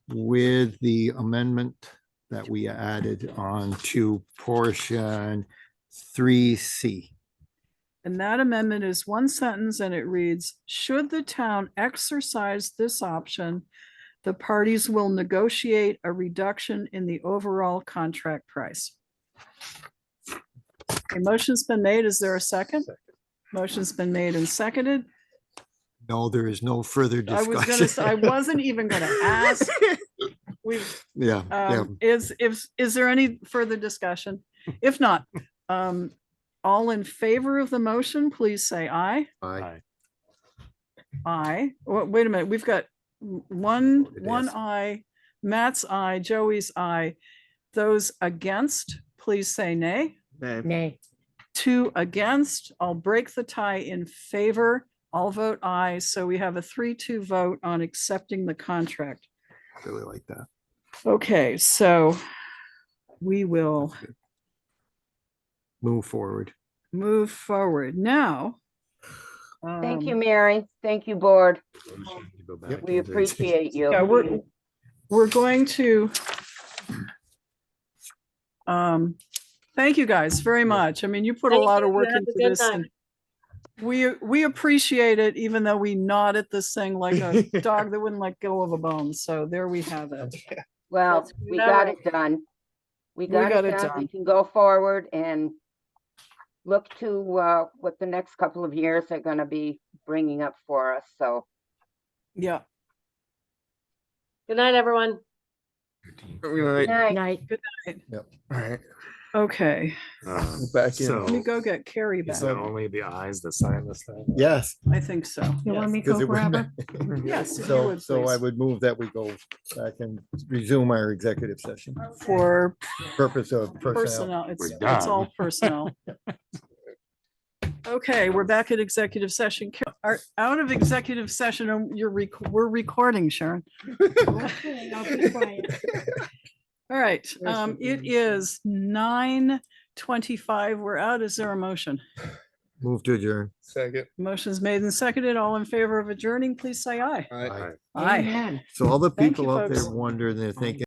with the amendment that we added on to portion 3C. And that amendment is 1 sentence and it reads, should the town exercise this option, the parties will negotiate a reduction in the overall contract price. A motion's been made. Is there a second? Motion's been made and seconded. No, there is no further I was gonna say, I discussion. wasn't even gonna ask. We've, Yeah, yeah. is there any further discussion? If not, all in favor of the motion, please say aye. Aye. Aye. Wait a minute, we've got one It is. aye, Matt's aye, Joey's aye. Those against, please say nay. Nay. 2 against, I'll break the tie in favor. I'll vote aye. So we have a 3-2 vote on accepting the contract. Really like that. Okay, so we will Move forward. move forward now. Thank you, Um, Mary. Thank you, board. Yep. We appreciate you. Yeah, we're going to. Thank you guys very much. I mean, you put a Thank lot of you. work Have a into good this. time. And we appreciate it, even though we gnawed at this thing like a dog that wouldn't let go of a bone. So there we have it. Well, That's we got never- it done. We We got got it it done. We done. can go forward and look to what the next couple of years are gonna be bringing up for us. So Yeah. Good night, everyone. good night. Night. Good night. Yep. All right. Okay, Back in. let me go get Carrie back. Is it only the eyes that sign this thing? Yes. I think so. You want yes. me to because go it would grab ma- her? Yes, if you So, would, so I please. would move that we go back and resume our executive session. For Purpose of personnel. personnel, it's We're all done. personnel. Okay, we're back at executive session. Out of executive session, we're recording, Sharon. Okay, I'll be quiet. All right, it is 9:25. We're out. Is there a motion? Move to adjourn. Second. Motion's made and seconded. All in favor of adjourning, please say aye. All right. Aye. Amen. So all the Thank you, people out there folks. wondering, they're thinking,